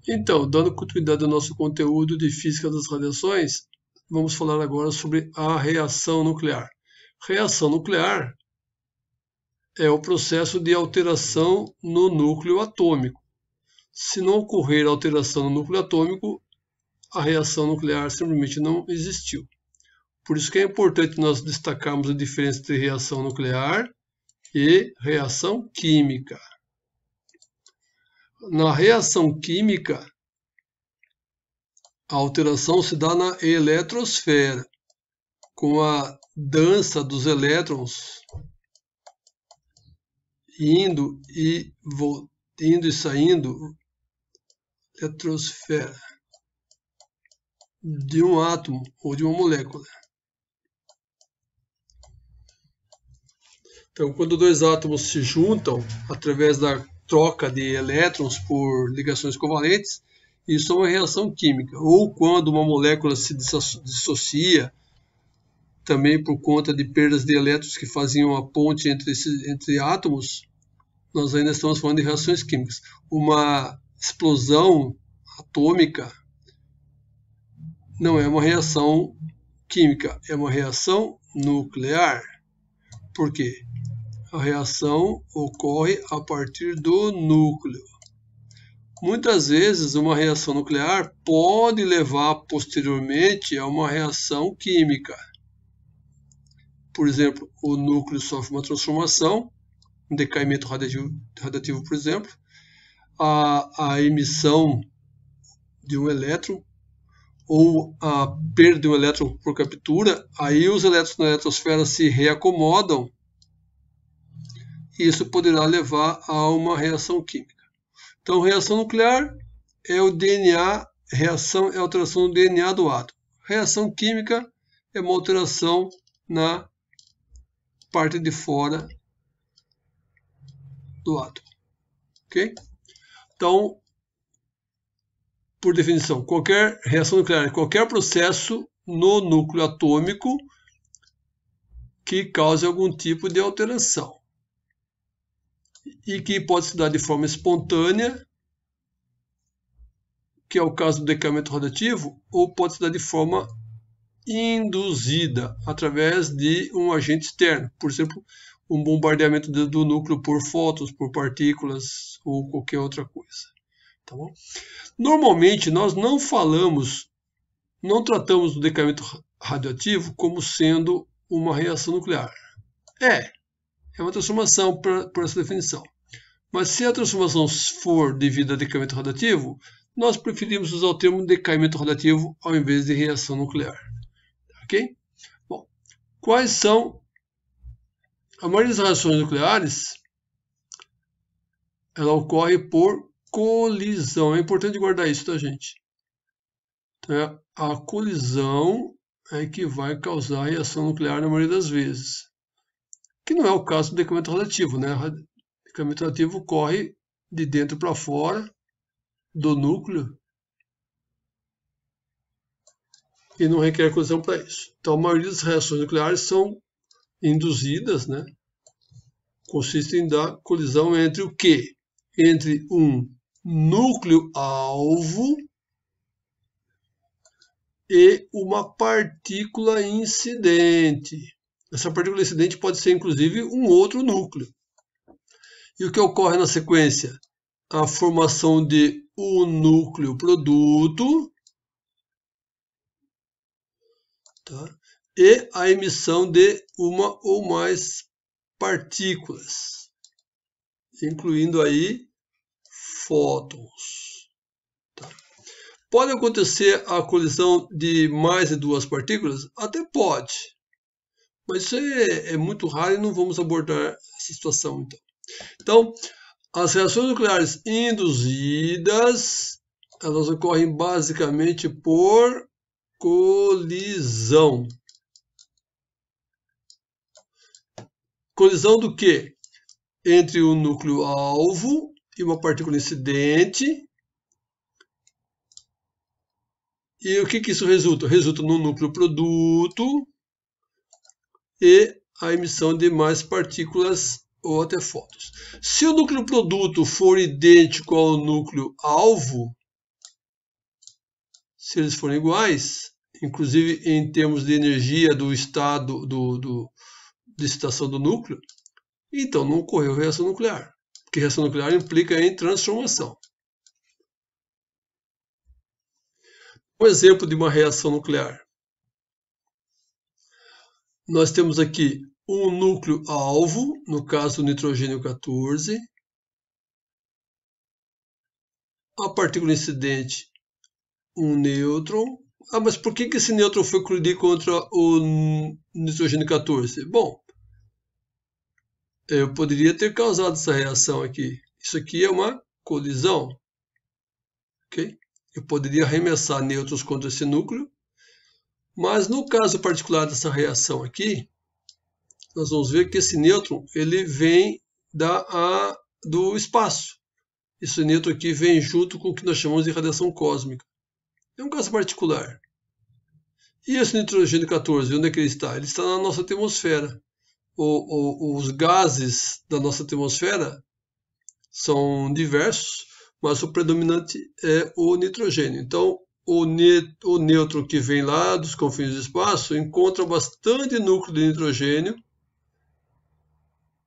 Então, dando continuidade ao nosso conteúdo de física das radiações, vamos falar agora sobre a reação nuclear. Reação nuclear é o processo de alteração no núcleo atômico. Se não ocorrer alteração no núcleo atômico, a reação nuclear simplesmente não existiu. Por isso que é importante nós destacarmos a diferença entre reação nuclear e reação química. Na reação química, a alteração se dá na eletrosfera, com a dança dos elétrons indo e saindo, eletrosfera, de um átomo ou de uma molécula. Então, quando dois átomos se juntam através da troca de elétrons por ligações covalentes, isso é uma reação química. Ou quando uma molécula se dissocia, também por conta de perdas de elétrons que faziam a ponte entre átomos, nós ainda estamos falando de reações químicas. Uma explosão atômica não é uma reação química, é uma reação nuclear. Por quê? A reação ocorre a partir do núcleo. Muitas vezes, uma reação nuclear pode levar posteriormente a uma reação química. Por exemplo, o núcleo sofre uma transformação, um decaimento radiativo, por exemplo, a emissão de um elétron ou a perda de um elétron por captura, aí os elétrons na eletrosfera se reacomodam e isso poderá levar a uma reação química. Então, reação nuclear é o DNA, reação é a alteração do DNA do átomo. Reação química é uma alteração na parte de fora do átomo. Ok? Então, por definição, qualquer reação nuclear é qualquer processo no núcleo atômico que cause algum tipo de alteração e que pode se dar de forma espontânea, que é o caso do decaimento radioativo, ou pode se dar de forma induzida através de um agente externo, por exemplo, um bombardeamento do núcleo por fótons, por partículas ou qualquer outra coisa. Tá bom? Normalmente nós não tratamos do decaimento radioativo como sendo uma reação nuclear. É uma transformação por essa definição. Mas se a transformação for devido a decaimento radioativo, nós preferimos usar o termo decaimento radioativo ao invés de reação nuclear. Ok? Bom, quais são... A maioria das reações nucleares, ela ocorre por colisão. É importante guardar isso, tá, gente? Então, a colisão é que vai causar a reação nuclear na maioria das vezes. Que não é o caso do decaimento radioativo, né? O decaimento radioativo ocorre de dentro para fora do núcleo e não requer colisão para isso. Então, a maioria das reações nucleares são induzidas, né? Consistem da colisão entre o quê? Entre um núcleo-alvo e uma partícula incidente. Essa partícula incidente pode ser, inclusive, um outro núcleo. E o que ocorre na sequência? A formação de um núcleo produto, tá? E a emissão de uma ou mais partículas, incluindo aí fótons. Tá? Pode acontecer a colisão de mais de duas partículas? Até pode. Mas isso é muito raro e não vamos abordar essa situação, então. Então, as reações nucleares induzidas, elas ocorrem basicamente por colisão. Colisão do quê? Entre o núcleo-alvo e uma partícula incidente. E o que isso resulta? Resulta no núcleo produto e a emissão de mais partículas ou até fótons. Se o núcleo produto for idêntico ao núcleo alvo, Se eles forem iguais, inclusive em termos de energia do estado de excitação do núcleo, então não ocorreu reação nuclear, porque reação nuclear implica em transformação. Um exemplo de uma reação nuclear. Nós temos aqui um núcleo alvo, no caso do nitrogênio 14, a partícula incidente, um nêutron. Ah, mas por que esse nêutron foi colidir contra o nitrogênio 14? Bom, eu poderia ter causado essa reação aqui. Isso aqui é uma colisão. Okay? Eu poderia arremessar nêutrons contra esse núcleo, mas no caso particular dessa reação aqui, nós vamos ver que esse nêutron ele vem do espaço. Esse nêutron aqui vem junto com o que nós chamamos de radiação cósmica. É um caso particular. E esse nitrogênio 14, onde é que ele está? Ele está na nossa atmosfera. Os gases da nossa atmosfera são diversos, mas o predominante é o nitrogênio. Então, o nêutron que vem lá dos confins do espaço encontra bastante núcleo de nitrogênio.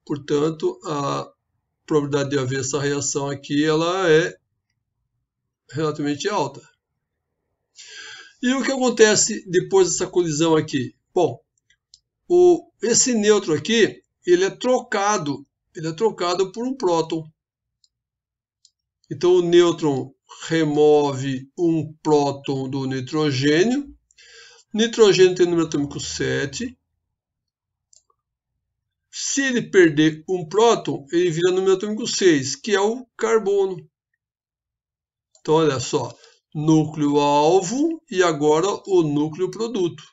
Portanto, a probabilidade de haver essa reação aqui ela é relativamente alta. E o que acontece depois dessa colisão aqui? Bom, esse nêutron aqui ele é trocado por um próton. Então o nêutron remove um próton do nitrogênio. Nitrogênio tem número atômico 7. Se ele perder um próton, ele vira número atômico 6, que é o carbono. Então olha só, núcleo alvo e agora o núcleo produto.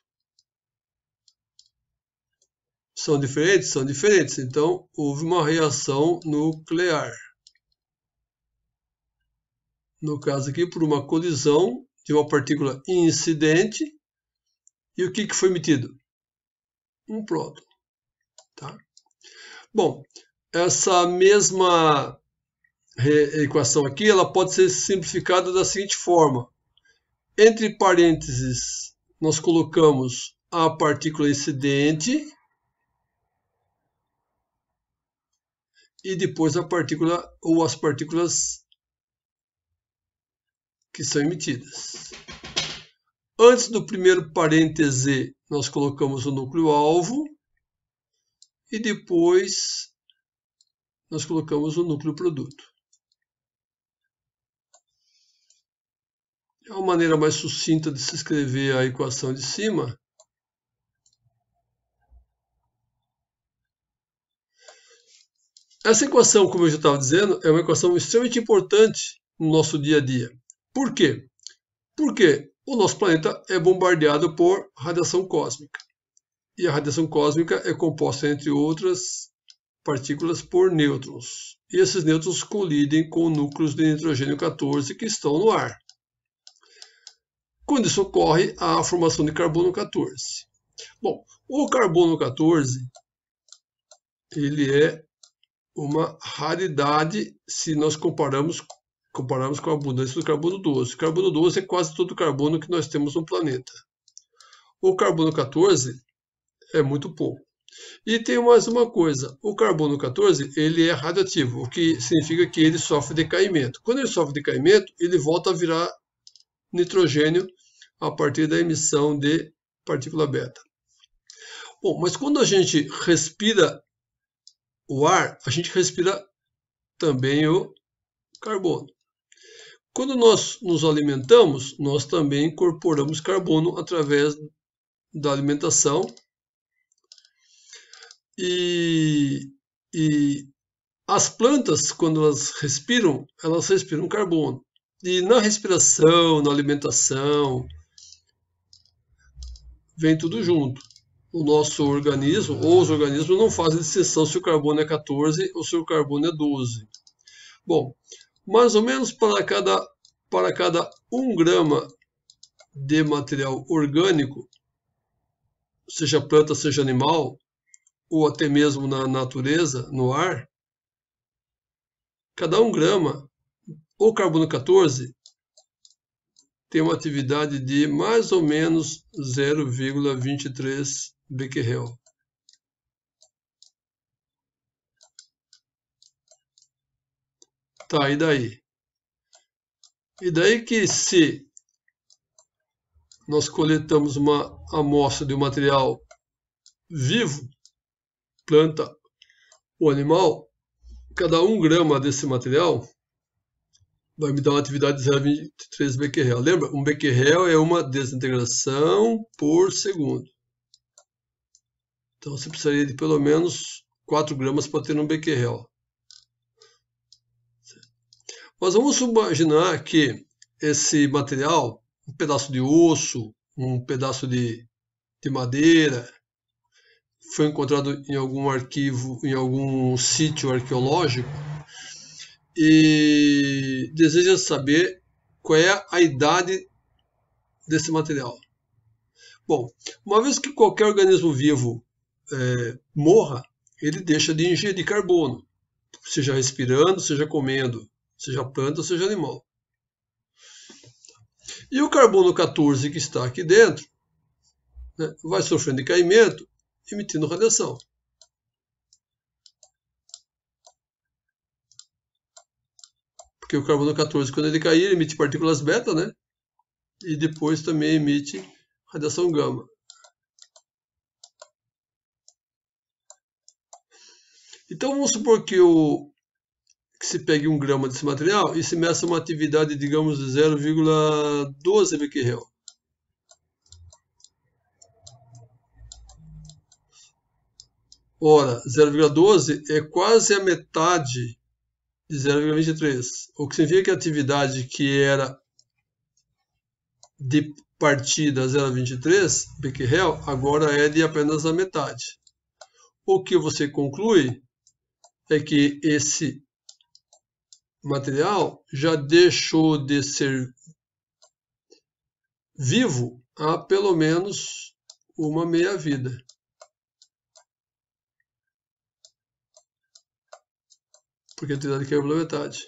São diferentes? São diferentes. Então houve uma reação nuclear. No caso aqui, por uma colisão de uma partícula incidente. E o que foi emitido? Um próton. Tá? Bom, essa mesma equação aqui ela pode ser simplificada da seguinte forma. Entre parênteses, nós colocamos a partícula incidente e depois a partícula ou as partículas que são emitidas. Antes do primeiro parêntese, nós colocamos o núcleo alvo e depois nós colocamos o núcleo produto. É uma maneira mais sucinta de se escrever a equação de cima. Essa equação, como eu já estava dizendo, é uma equação extremamente importante no nosso dia a dia. Por quê? Porque o nosso planeta é bombardeado por radiação cósmica. E a radiação cósmica é composta, entre outras partículas, por nêutrons. E esses nêutrons colidem com núcleos de nitrogênio 14 que estão no ar. Quando isso ocorre, há a formação de carbono 14. Bom, o carbono 14 ele é uma raridade se nós compararmos com a abundância do carbono 12. O carbono 12 é quase todo o carbono que nós temos no planeta. O carbono 14 é muito pouco. E tem mais uma coisa, o carbono 14 ele é radioativo, o que significa que ele sofre decaimento. Quando ele sofre decaimento, ele volta a virar nitrogênio a partir da emissão de partícula beta. Bom, mas quando a gente respira o ar, a gente respira também o carbono. Quando nós nos alimentamos, nós também incorporamos carbono através da alimentação. E as plantas, quando elas respiram carbono. E na respiração, na alimentação, vem tudo junto. O nosso organismo, ou os organismos, não fazem distinção se o carbono é 14 ou se o carbono é 12. Bom, mais ou menos para cada 1 grama de material orgânico, seja planta, seja animal, ou até mesmo na natureza, no ar, cada 1 grama, o carbono 14 tem uma atividade de mais ou menos 0,23 becquerel. Tá, e daí? E daí que se nós coletamos uma amostra de um material vivo, planta ou animal, cada 1 grama desse material vai me dar uma atividade de 0,23 becquerel. Lembra? 1 becquerel é uma desintegração por segundo. Então você precisaria de pelo menos 4 gramas para ter 1 becquerel. Mas vamos imaginar que esse material, um pedaço de osso, um pedaço de madeira, foi encontrado em algum arquivo, em algum sítio arqueológico, e deseja saber qual é a idade desse material. Bom, uma vez que qualquer organismo vivo morra, ele deixa de ingerir carbono, seja respirando, seja comendo, seja planta, seja animal. E o carbono 14 que está aqui dentro, né, vai sofrendo decaimento, emitindo radiação. Porque o carbono 14, quando ele cair, ele emite partículas beta, né? E depois também emite radiação gama. Então vamos supor que se pegue 1 grama desse material e se meça uma atividade, digamos, de 0,12 becquerel. Ora, 0,12 é quase a metade de 0,23, o que significa que a atividade que era de partida 0,23 becquerel agora é de apenas a metade. O que você conclui é que esse material já deixou de ser vivo há pelo menos uma meia-vida. Porque a atividade caiu pela metade.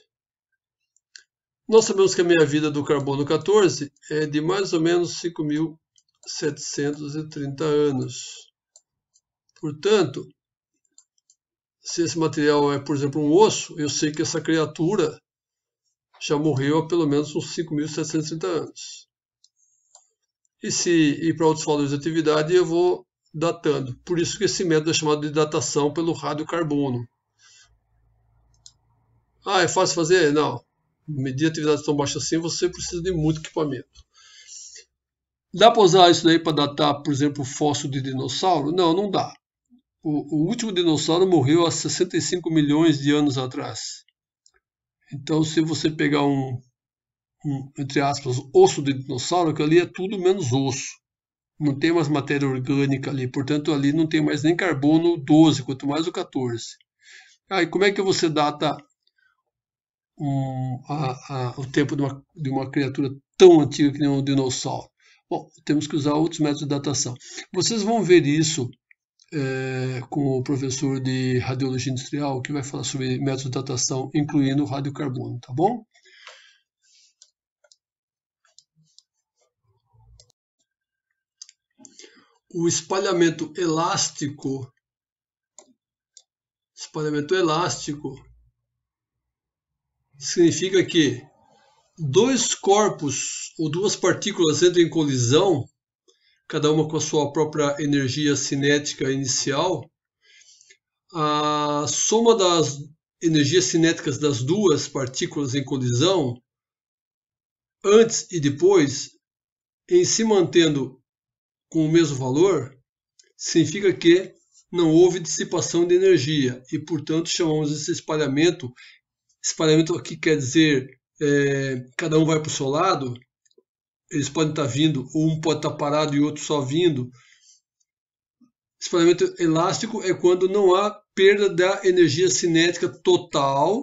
Nós sabemos que a meia-vida do carbono 14 é de mais ou menos 5.730 anos. Portanto, se esse material é, por exemplo, um osso, eu sei que essa criatura já morreu há pelo menos uns 5.730 anos. E se ir para outros valores de atividade, eu vou datando. Por isso que esse método é chamado de datação pelo radiocarbono. Ah, é fácil fazer? Não. Medir atividades tão baixas assim, você precisa de muito equipamento. Dá para usar isso daí para datar, por exemplo, o fóssil de dinossauro? Não, não dá. O último dinossauro morreu há 65 milhões de anos atrás. Então, se você pegar entre aspas, osso de dinossauro, que ali é tudo menos osso. Não tem mais matéria orgânica ali. Portanto, ali não tem mais nem carbono 12, quanto mais o 14. E como é que você data o tempo de uma criatura tão antiga que nem um dinossauro? Bom, temos que usar outros métodos de datação. Vocês vão ver isso com o professor de radiologia industrial, que vai falar sobre métodos de datação, incluindo o radiocarbono, tá bom? O espalhamento elástico significa que dois corpos ou duas partículas entram em colisão, cada uma com a sua própria energia cinética inicial. A soma das energias cinéticas das duas partículas em colisão, antes e depois, em se mantendo com o mesmo valor, significa que não houve dissipação de energia e, portanto, chamamos esse espalhamento. Espalhamento aqui quer dizer cada um vai para o seu lado, eles podem estar vindo, ou um pode estar parado e o outro só vindo. Espalhamento elástico é quando não há perda da energia cinética total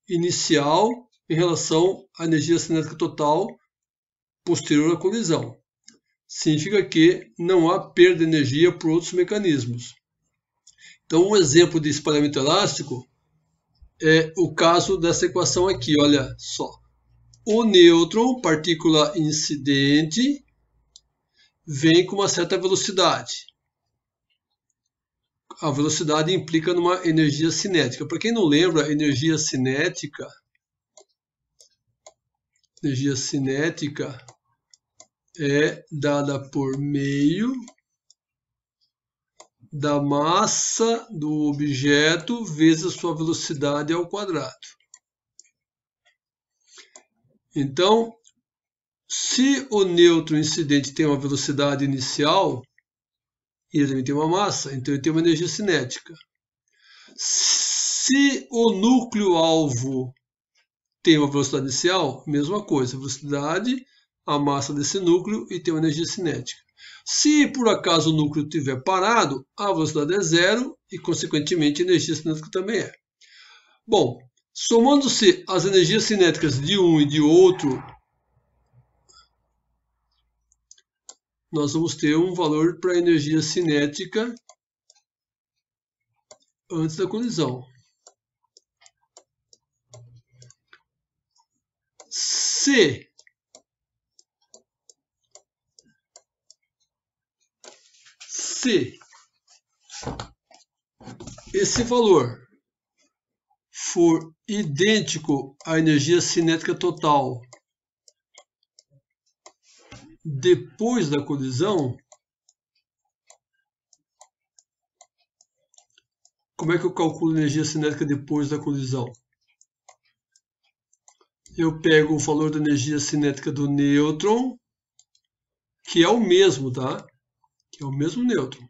inicial em relação à energia cinética total posterior à colisão. Significa que não há perda de energia por outros mecanismos. Então, um exemplo de espalhamento elástico é o caso dessa equação aqui, olha só. o nêutron, partícula incidente, vem com uma certa velocidade. A velocidade implica numa energia cinética. Para quem não lembra, energia cinética é dada por meio da massa do objeto vezes a sua velocidade ao quadrado. Então, se o nêutron incidente tem uma velocidade inicial, e ele também tem uma massa, então ele tem uma energia cinética. Se o núcleo-alvo tem uma velocidade inicial, mesma coisa, a velocidade, a massa desse núcleo e tem uma energia cinética. Se por acaso o núcleo estiver parado, a velocidade é zero e, consequentemente, a energia cinética também é. Bom, somando-se as energias cinéticas de um e de outro, nós vamos ter um valor para a energia cinética antes da colisão. Se esse valor for idêntico à energia cinética total depois da colisão, como é que eu calculo a energia cinética depois da colisão? Eu pego o valor da energia cinética do nêutron, que é o mesmo, tá? Que é o mesmo nêutron,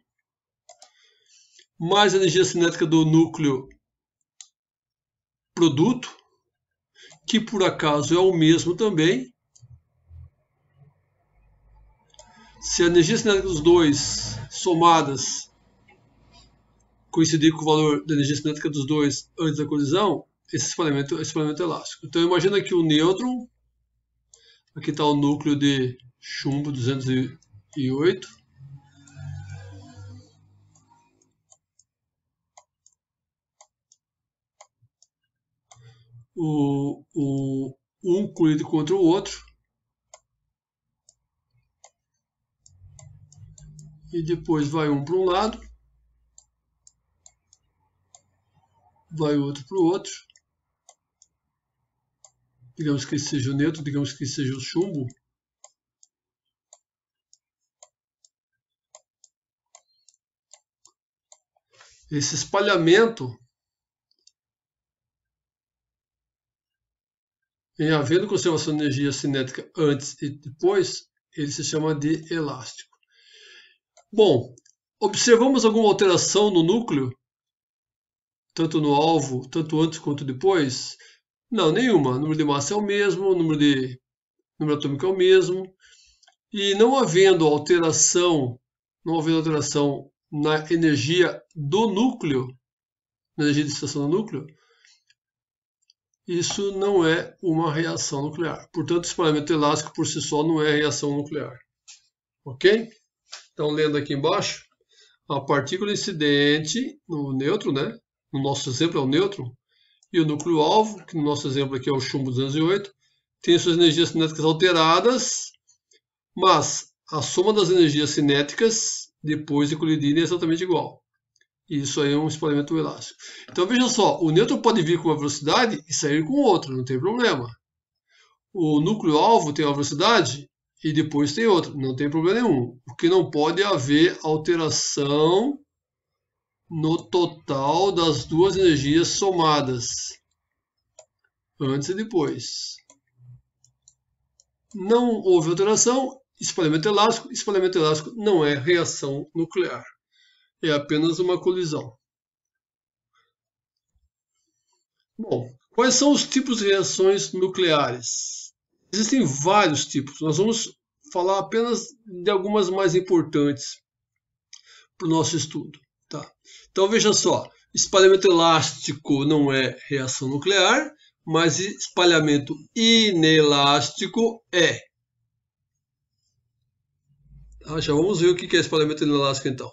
mais a energia cinética do núcleo produto, que por acaso é o mesmo também. Se a energia cinética dos dois somadas coincidir com o valor da energia cinética dos dois antes da colisão, esse espalhamento é elástico. Então imagina que o nêutron, aqui está o núcleo de chumbo 208, um colide contra o outro, e depois vai um para um lado, vai o outro para o outro, digamos que esse seja o nêutron, digamos que esse seja o chumbo. Esse espalhamento, em havendo conservação de energia cinética antes e depois, ele se chama de elástico. Bom, observamos alguma alteração no núcleo? Tanto no alvo, tanto antes quanto depois? Não, nenhuma. O número de massa é o mesmo, o número atômico é o mesmo. E não havendo alteração na energia do núcleo, na energia de excitação do núcleo, isso não é uma reação nuclear. Portanto, o espalhamento elástico por si só não é reação nuclear. Ok? Então, lendo aqui embaixo, a partícula incidente no nêutron, né? No nosso exemplo é o nêutron, e o núcleo-alvo, que no nosso exemplo aqui é o chumbo 208, tem suas energias cinéticas alteradas, mas a soma das energias cinéticas depois de colidirem é exatamente igual. E isso aí é um espalhamento elástico. Então veja só, o nêutron pode vir com uma velocidade e sair com outra, não tem problema. O núcleo-alvo tem uma velocidade e depois tem outra, não tem problema nenhum. O que não pode é haver alteração no total das duas energias somadas, antes e depois. Não houve alteração, espalhamento elástico não é reação nuclear, é apenas uma colisão. Bom, quais são os tipos de reações nucleares? Existem vários tipos, nós vamos falar apenas de algumas mais importantes para o nosso estudo. Tá? Então veja só, espalhamento elástico não é reação nuclear, mas espalhamento inelástico é. Tá? Já vamos ver o que é espalhamento inelástico então.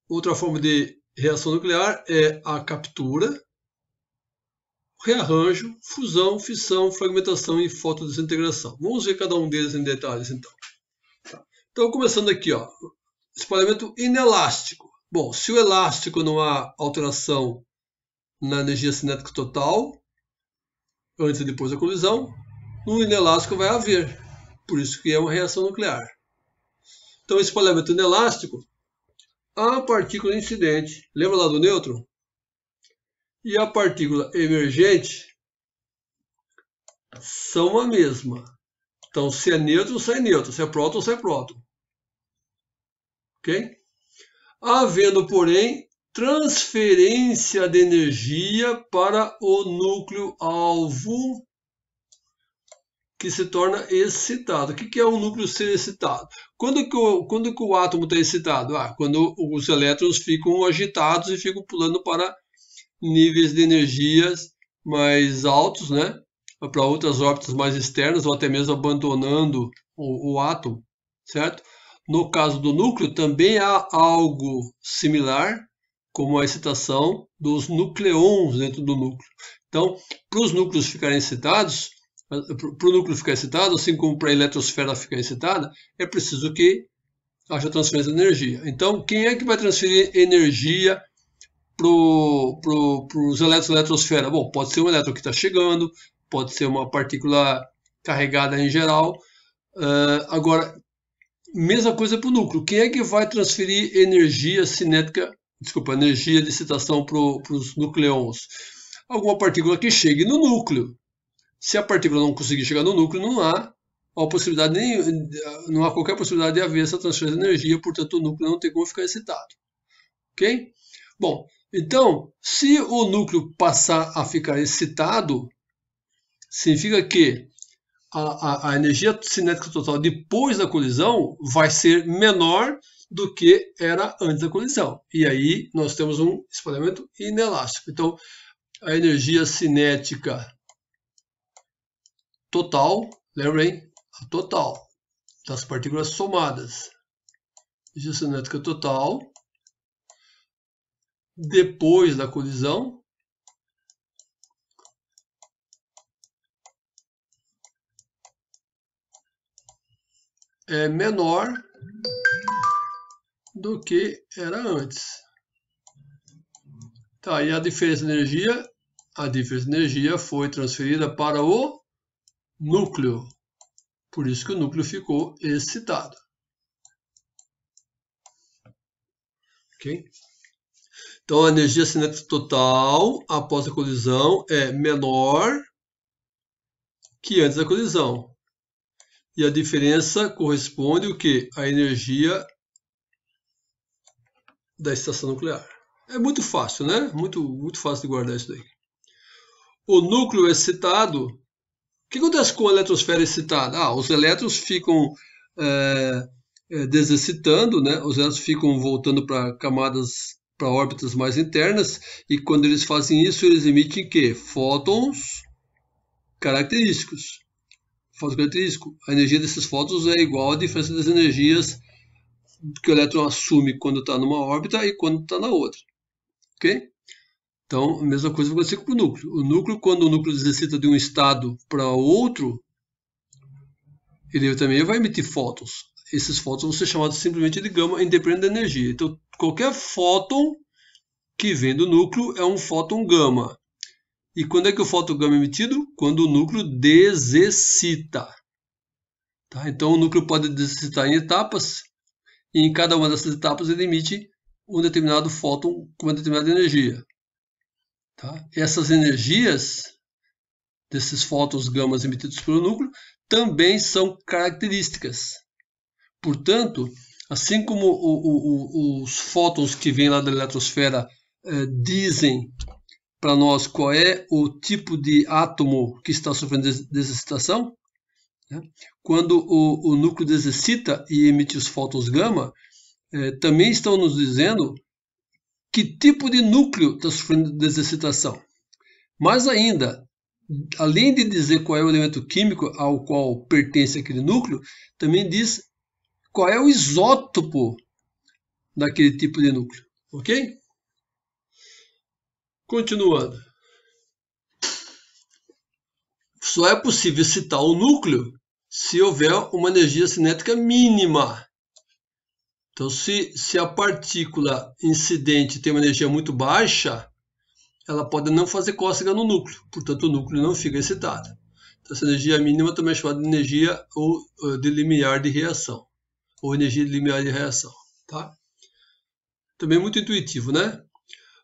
Outra forma de reação nuclear é a captura. rearranjo, fusão, fissão, fragmentação e fotodesintegração. Vamos ver cada um deles em detalhes, então. Então, começando aqui, ó, espalhamento inelástico. Bom, se o elástico não há alteração na energia cinética total, antes e depois da colisão, no inelástico vai haver. Por isso que é uma reação nuclear. Então, espalhamento inelástico, a partícula incidente, lembra lá do nêutron? E a partícula emergente são a mesma. Então, se é nêutron, sai nêutron. Se é próton, sai próton. Ok? Havendo, porém, transferência de energia para o núcleo alvo, que se torna excitado. O que é um núcleo ser excitado? Quando que o átomo está excitado? Quando os elétrons ficam agitados e ficam pulando para níveis de energias mais altos, né? Para outras órbitas mais externas, ou até mesmo abandonando o átomo, certo? No caso do núcleo, também há algo similar, como a excitação dos nucleons dentro do núcleo. Então, para os núcleos ficarem excitados, para o núcleo ficar excitado, assim como para a eletrosfera ficar excitada, é preciso que haja transferência de energia. Então, quem é que vai transferir energia para os elétrons da eletrosfera? Bom, pode ser um elétron que está chegando, pode ser uma partícula carregada em geral. Agora, mesma coisa para o núcleo. Quem é que vai transferir energia cinética, energia de excitação para os nucleons? Alguma partícula que chegue no núcleo. Se a partícula não conseguir chegar no núcleo, não há qualquer possibilidade de haver essa transferência de energia, portanto o núcleo não tem como ficar excitado. Ok? Bom, então, se o núcleo passar a ficar excitado, significa que a energia cinética total depois da colisão vai ser menor do que era antes da colisão. E aí nós temos um espalhamento inelástico. Então, a energia cinética total, lembrem, a total das partículas somadas. Energia cinética total depois da colisão é menor do que era antes. Tá, e a diferença de energia? A diferença de energia foi transferida para o núcleo. Por isso que o núcleo ficou excitado. Ok? Então, a energia cinética total após a colisão é menor que antes da colisão. E a diferença corresponde ao quê? A energia da excitação nuclear. É muito fácil, né? Muito fácil de guardar isso daí. O núcleo excitado. O que acontece com a eletrosfera excitada? Os elétrons ficam desexcitando, né? Os elétrons ficam voltando para camadas, para órbitas mais internas, e quando eles fazem isso, eles emitem quê? Fótons característicos. Fóton característico. A energia desses fótons é igual à diferença das energias que o elétron assume quando está numa órbita e quando está na outra. Ok? Então, a mesma coisa vai acontecer com o núcleo. O núcleo, quando o núcleo desexcita de um estado para outro, ele também vai emitir fótons. Esses fótons vão ser chamados simplesmente de gama, independente da energia. Então, qualquer fóton que vem do núcleo é um fóton gama. E quando é que o fóton gama é emitido? Quando o núcleo desexcita. Tá? Então, o núcleo pode desexcitar em etapas, e em cada uma dessas etapas ele emite um determinado fóton com uma determinada energia. Tá? Essas energias desses fótons gamas emitidos pelo núcleo também são características. Portanto, assim como os fótons que vêm lá da eletrosfera dizem para nós qual é o tipo de átomo que está sofrendo desexcitação, né? Quando o núcleo desexcita e emite os fótons gama, também estão nos dizendo que tipo de núcleo está sofrendo desexcitação. Mais ainda, além de dizer qual é o elemento químico ao qual pertence aquele núcleo, também diz qual é o isótopo daquele tipo de núcleo. Ok? Continuando. só é possível excitar o núcleo se houver uma energia cinética mínima. Então, se a partícula incidente tem uma energia muito baixa, ela pode não fazer cócega no núcleo, portanto o núcleo não fica excitado. Então, essa energia mínima também é chamada de energia de limiar de reação, ou energia de limiar de reação. Tá? Também muito intuitivo, né?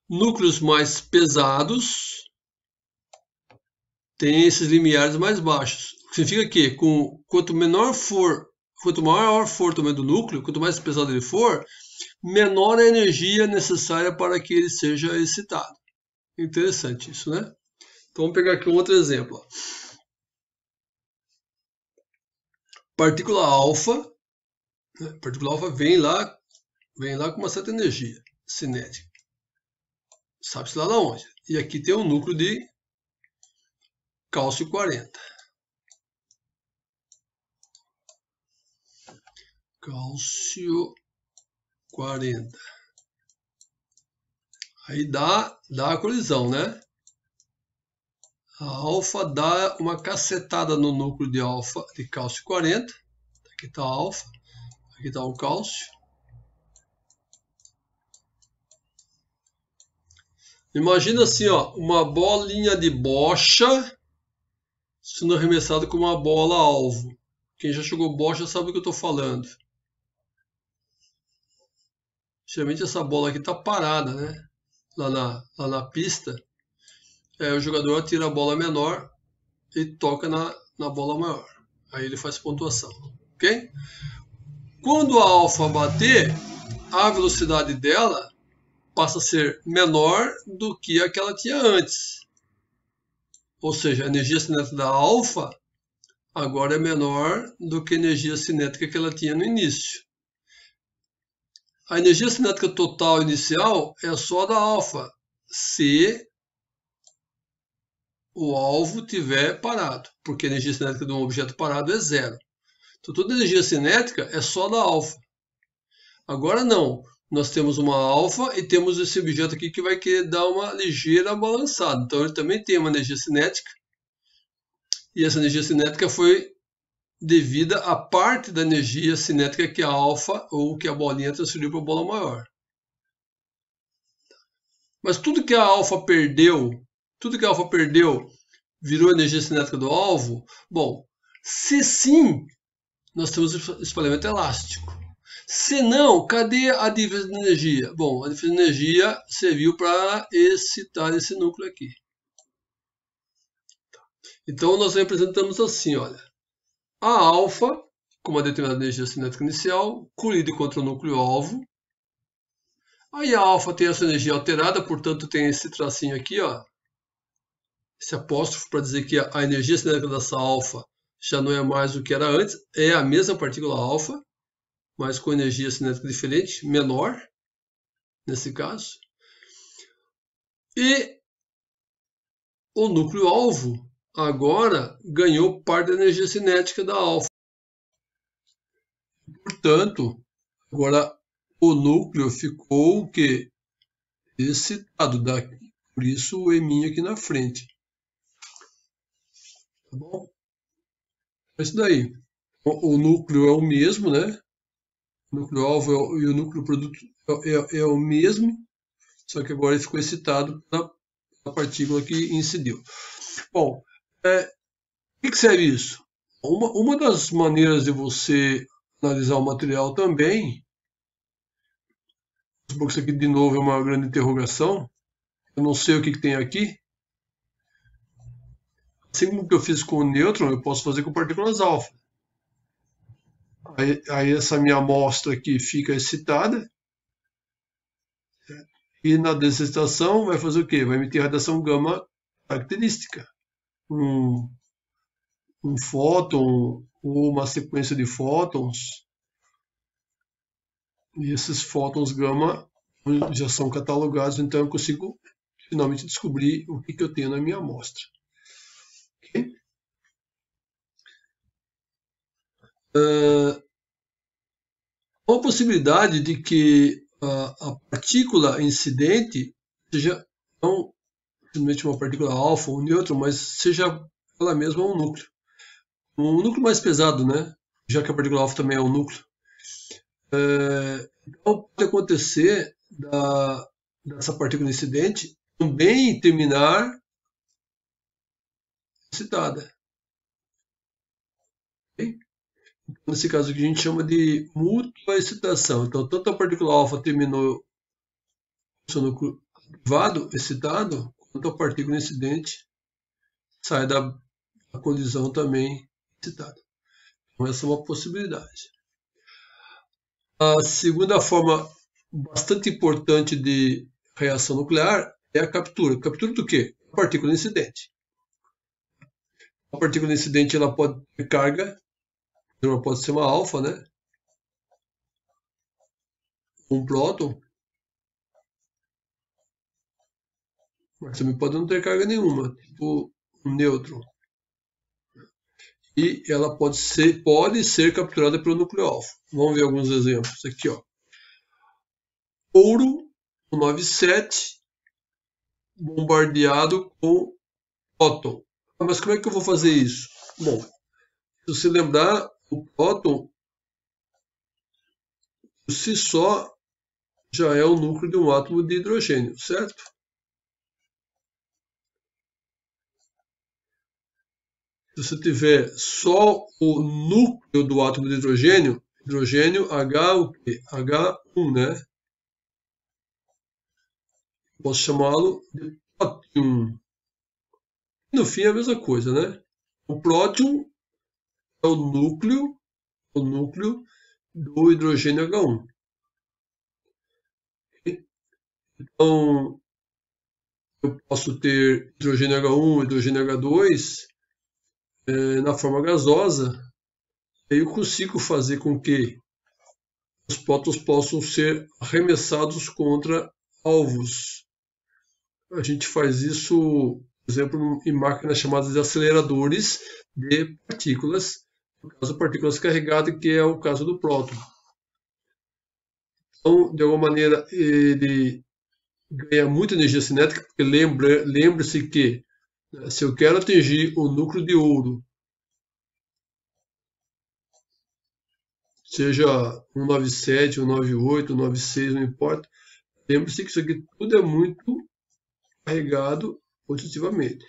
Núcleos mais pesados têm esses limiares mais baixos. O que significa que quanto maior for o tamanho do núcleo, quanto mais pesado ele for, menor a energia necessária para que ele seja excitado. Interessante isso, né? Então vamos pegar aqui um outro exemplo. Partícula alfa. A partícula alfa vem lá com uma certa energia cinética. Sabe-se lá de onde. E aqui tem um núcleo de cálcio 40. Cálcio 40. Aí dá a colisão, né? A alfa dá uma cacetada no núcleo de cálcio 40. Aqui está a alfa, aqui está o cálcio. Imagina assim, ó, uma bolinha de bocha sendo arremessada com uma bola alvo. Quem já jogou bocha sabe do que eu estou falando. Geralmente essa bola aqui está parada, né? Lá na pista. O jogador atira a bola menor e toca na bola maior. Aí ele faz pontuação. Ok? Quando a alfa bater, a velocidade dela passa a ser menor do que a que ela tinha antes. Ou seja, a energia cinética da alfa agora é menor do que a energia cinética que ela tinha no início. A energia cinética total inicial é só da alfa, se o alvo estiver parado, porque a energia cinética de um objeto parado é zero. Então toda energia cinética é só da alfa. Agora não. Nós temos uma alfa e temos esse objeto aqui que vai querer dar uma ligeira balançada. Então ele também tem uma energia cinética. E essa energia cinética foi devida à parte da energia cinética que a alfa ou que a bolinha transferiu para a bola maior. Mas tudo que a alfa perdeu virou energia cinética do alvo. Bom, se sim, nós temos espalhamento elástico. Se não, cadê a diferença de energia? Bom, a diferença de energia serviu para excitar esse núcleo aqui. Então, nós representamos assim, olha. A alfa, com uma determinada energia cinética inicial, colide contra o núcleo alvo. Aí a alfa tem essa energia alterada, portanto tem esse tracinho aqui, ó. Esse apóstrofo para dizer que a energia cinética dessa alfa já não é mais o que era antes. É a mesma partícula alfa, mas com energia cinética diferente, menor, nesse caso. E o núcleo alvo agora ganhou parte da energia cinética da alfa. Portanto, agora o núcleo ficou o quê? Excitado. Por isso o eminho aqui na frente. Tá bom? É isso daí. O núcleo é o mesmo, né? O núcleo alvo e o núcleo produto é o mesmo, só que agora ele ficou excitado pela partícula que incidiu. Bom, o que serve isso? Uma das maneiras de você analisar o material também, porque isso aqui de novo é uma grande interrogação, eu não sei o que tem aqui. Assim como que eu fiz com o nêutron, eu posso fazer com partículas alfa. Aí essa minha amostra aqui fica excitada. E na desexcitação vai fazer o quê? Vai emitir radiação gama característica. Um fóton ou uma sequência de fótons. E esses fótons gama já são catalogados, então eu consigo finalmente descobrir o que eu tenho na minha amostra. Okay? Uma possibilidade de que a partícula incidente seja não simplesmente uma partícula alfa ou nêutron, mas seja ela mesma é um núcleo. Um núcleo mais pesado, né? Já que a partícula alfa também é um núcleo. Então, pode acontecer dessa partícula incidente também terminar excitada. Okay? Nesse caso aqui a gente chama de mútua excitação. Então, tanto a partícula alfa terminou seu núcleo ativado, excitado, quanto a partícula incidente sai da colisão também excitada. Então, essa é uma possibilidade. A segunda forma bastante importante de reação nuclear é a captura. Captura do quê? A partícula incidente. A partícula incidente ela pode ter carga, ela pode ser uma alfa, né? Um próton, mas também pode não ter carga nenhuma, tipo um nêutron. E ela pode ser capturada pelo núcleo alfa. Vamos ver alguns exemplos aqui, ó. Ouro 97 bombardeado com próton. Mas como é que eu vou fazer isso? Bom, se você lembrar, o próton por si só já é o núcleo de um átomo de hidrogênio, certo? Se você tiver só o núcleo do átomo de hidrogênio, hidrogênio H1, né? Posso chamá-lo de próton. No fim é a mesma coisa, né? O próton é o núcleo do hidrogênio H1. Então, eu posso ter hidrogênio H1, hidrogênio H2 na forma gasosa. Aí eu consigo fazer com que os prótons possam ser arremessados contra alvos. A gente faz isso, por exemplo, em máquinas chamadas de aceleradores de partículas, no caso partículas carregadas, que é o caso do próton. Então, de alguma maneira, ele ganha muita energia cinética, porque lembre-se que se eu quero atingir o núcleo de ouro, seja 197, 198, 196, não importa, lembre-se que isso aqui tudo é muito carregado positivamente.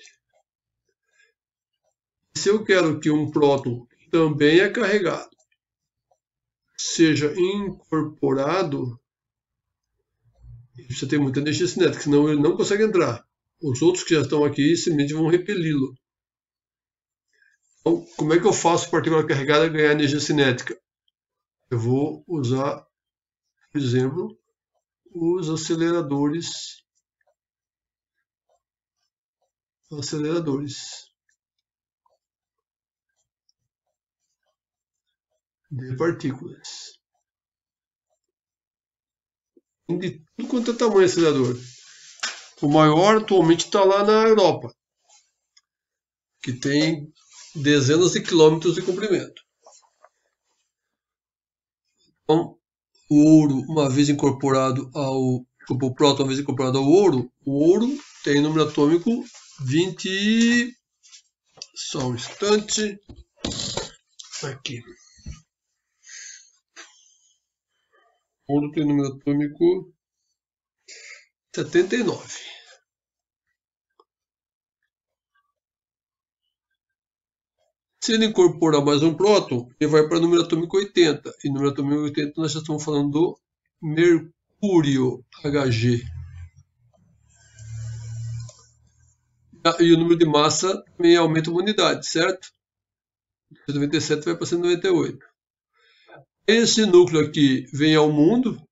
Se eu quero que um próton que também é carregado seja incorporado, ele precisa ter muita energia cinética, senão ele não consegue entrar. Os outros que já estão aqui simplesmente vão repeli-lo. Então, como é que eu faço a partícula carregada ganhar energia cinética? Eu vou usar, por exemplo, os aceleradores de partículas. Tem de tudo quanto é tamanho acelerador. O maior atualmente está lá na Europa, que tem dezenas de quilômetros de comprimento. Então, o ouro, uma vez incorporado o próton, uma vez incorporado ao ouro, o ouro tem número atômico 20. Só um instante. Aqui. O ouro tem número atômico 79. Se ele incorporar mais um próton, ele vai para o número atômico 80. E número atômico 80 nós já estamos falando do mercúrio, Hg. E o número de massa também aumenta uma unidade, certo? 197 vai para 198. Esse núcleo aqui vem ao mundo,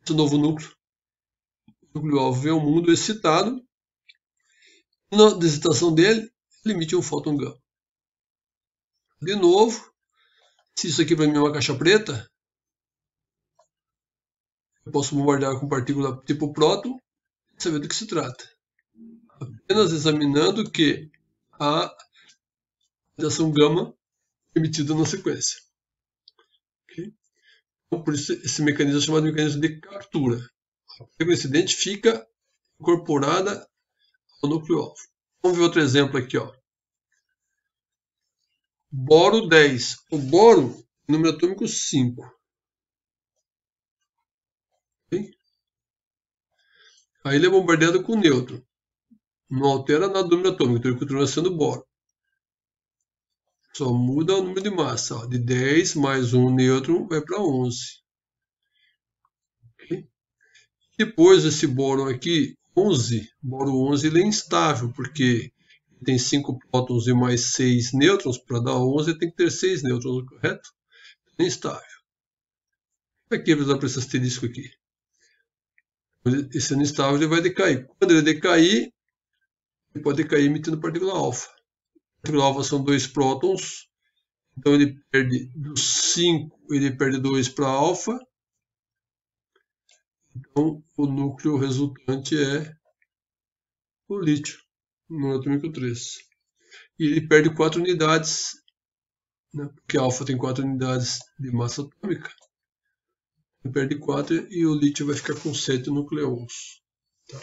esse novo núcleo, o núcleo alvo vem ao mundo excitado. Na excitação dele, ele emite um fóton gama. De novo, se isso aqui para mim é uma caixa preta, eu posso bombardear com partícula tipo próton e saber do que se trata. Apenas examinando que a radiação gama emitida na sequência. Okay? Então, por isso esse mecanismo é chamado de mecanismo de captura. A partícula incidente fica incorporada ao núcleo alvo. Vamos ver outro exemplo aqui, ó. Boro 10. O boro, número atômico 5. Okay? Aí ele é bombardeado com nêutron. Não altera nada do número atômico, então ele continua sendo boro. Só muda o número de massa. Ó. De 10 mais um nêutron vai para 11. Okay? Depois esse boro aqui, 11, boro 11 ele é instável, porque tem 5 prótons e mais 6 nêutrons. Para dar 11 tem que ter 6 nêutrons, correto? É instável. Aqui vai dar para esse asterisco aqui. Esse instável ele vai decair. Quando ele decair, ele pode decair emitindo partícula alfa. A partícula alfa são 2 prótons, então ele perde dos 5, ele perde 2 para alfa. Então o núcleo resultante é o lítio, número atômico 3. E ele perde 4 unidades, né? Porque alfa tem 4 unidades de massa atômica. Ele perde 4 e o lítio vai ficar com 7 nucleons. Tá.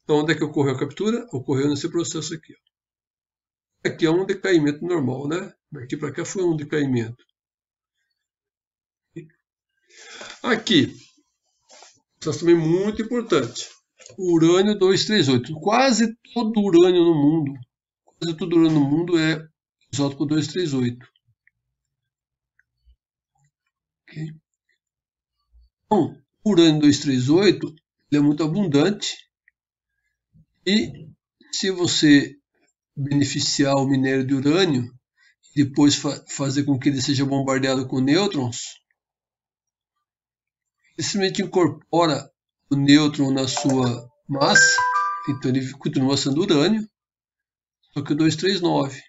Então, onde é que ocorreu a captura? Ocorreu nesse processo aqui. Ó. Aqui é um decaimento normal, né? Daqui para cá foi um decaimento. Aqui, processo também muito importante. Urânio 238. Quase todo urânio no mundo é isótopo 238. Okay. Então, o urânio 238 ele é muito abundante e se você beneficiar o minério de urânio e depois fazer com que ele seja bombardeado com nêutrons, ele simplesmente incorpora o nêutron na sua massa, então ele continua sendo urânio, só que o 239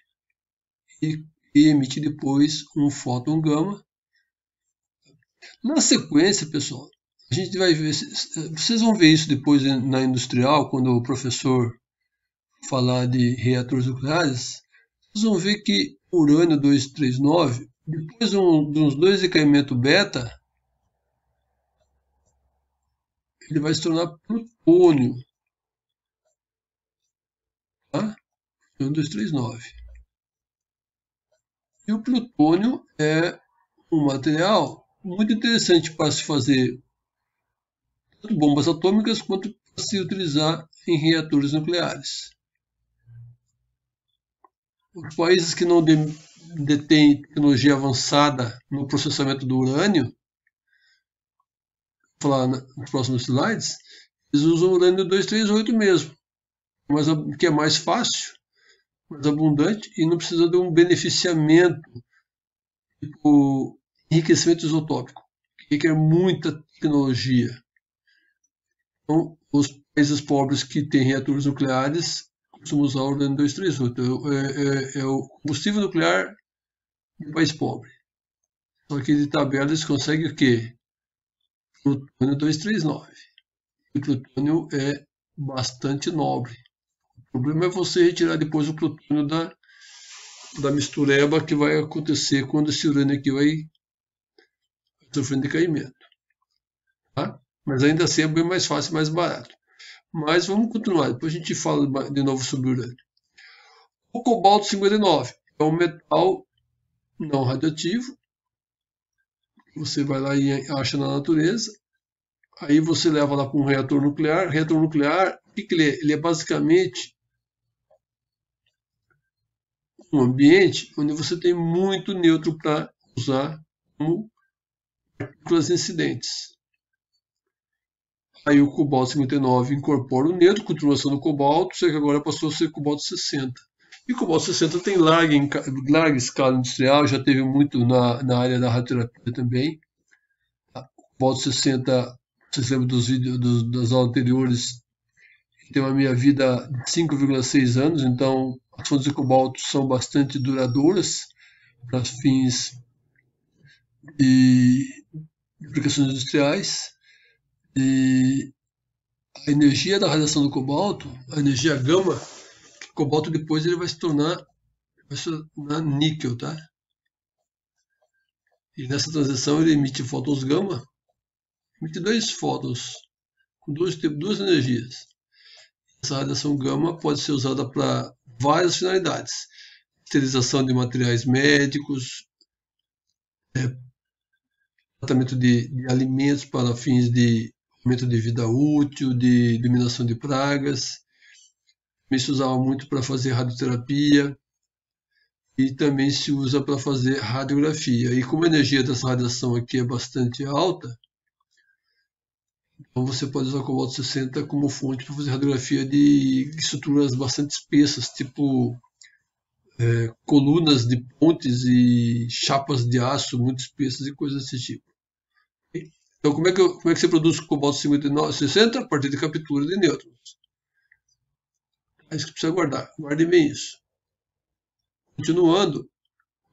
e emite depois um fóton gama. Na sequência, pessoal, a gente vai ver, vocês vão ver isso depois na industrial, quando o professor falar de reatores nucleares, vocês vão ver que o urânio 239, depois de uns 2 decaimentos beta, ele vai se tornar plutônio. Tá? 239. E o plutônio é um material muito interessante para se fazer tanto bombas atômicas quanto para se utilizar em reatores nucleares. Os países que não detêm tecnologia avançada no processamento do urânio, vou falar nos próximos slides, eles usam o urânio 238 mesmo, que é mais fácil, mais abundante e não precisa de um beneficiamento, tipo enriquecimento isotópico, que requer muita tecnologia. Então, os países pobres que têm reatores nucleares costumam usar o urânio 238. É o combustível nuclear do país pobre. Só que de tabela eles conseguem o quê? Plutônio 239. E o plutônio é bastante nobre. O problema é você retirar depois o plutônio da mistureba que vai acontecer quando esse urânio aqui vai sofrer decaimento. Tá? Mas ainda assim é bem mais fácil e mais barato. Mas vamos continuar, depois a gente fala de novo sobre o urânio. O cobalto 59 é um metal não radioativo. Você vai lá e acha na natureza. Aí você leva lá para um reator nuclear. Reator nuclear, o que ele é? Ele é basicamente um ambiente onde você tem muito nêutron para usar como partículas incidentes. Aí o cobalto 59 incorpora o nêutron, continua sendo cobalto, só que agora passou a ser cobalto 60. E o cobalto 60 tem larga escala industrial, já teve muito na área da radioterapia também. O cobalto 60, vocês lembram dos vídeos das aulas anteriores, tem uma meia-vida de 5,6 anos, então as fontes de cobalto são bastante duradouras para fins de aplicações industriais. E a energia da radiação do cobalto, a energia gama, o cobalto depois ele vai se tornar níquel, tá? E nessa transição ele emite fótons gama, emite 2 fótons com duas energias. Essa radiação gama pode ser usada para várias finalidades. esterilização de materiais médicos, tratamento de alimentos para fins de aumento de vida útil, de eliminação de pragas. Também se usava muito para fazer radioterapia e também se usa para fazer radiografia. E como a energia dessa radiação aqui é bastante alta, então você pode usar o cobalto 60 como fonte para fazer radiografia de estruturas bastante espessas, tipo colunas de pontes e chapas de aço muito espessas e coisas desse tipo. Então, como é que você produz cobalto 60? A partir de captura de nêutrons. É isso que precisa guardar. Guardem bem isso. Continuando,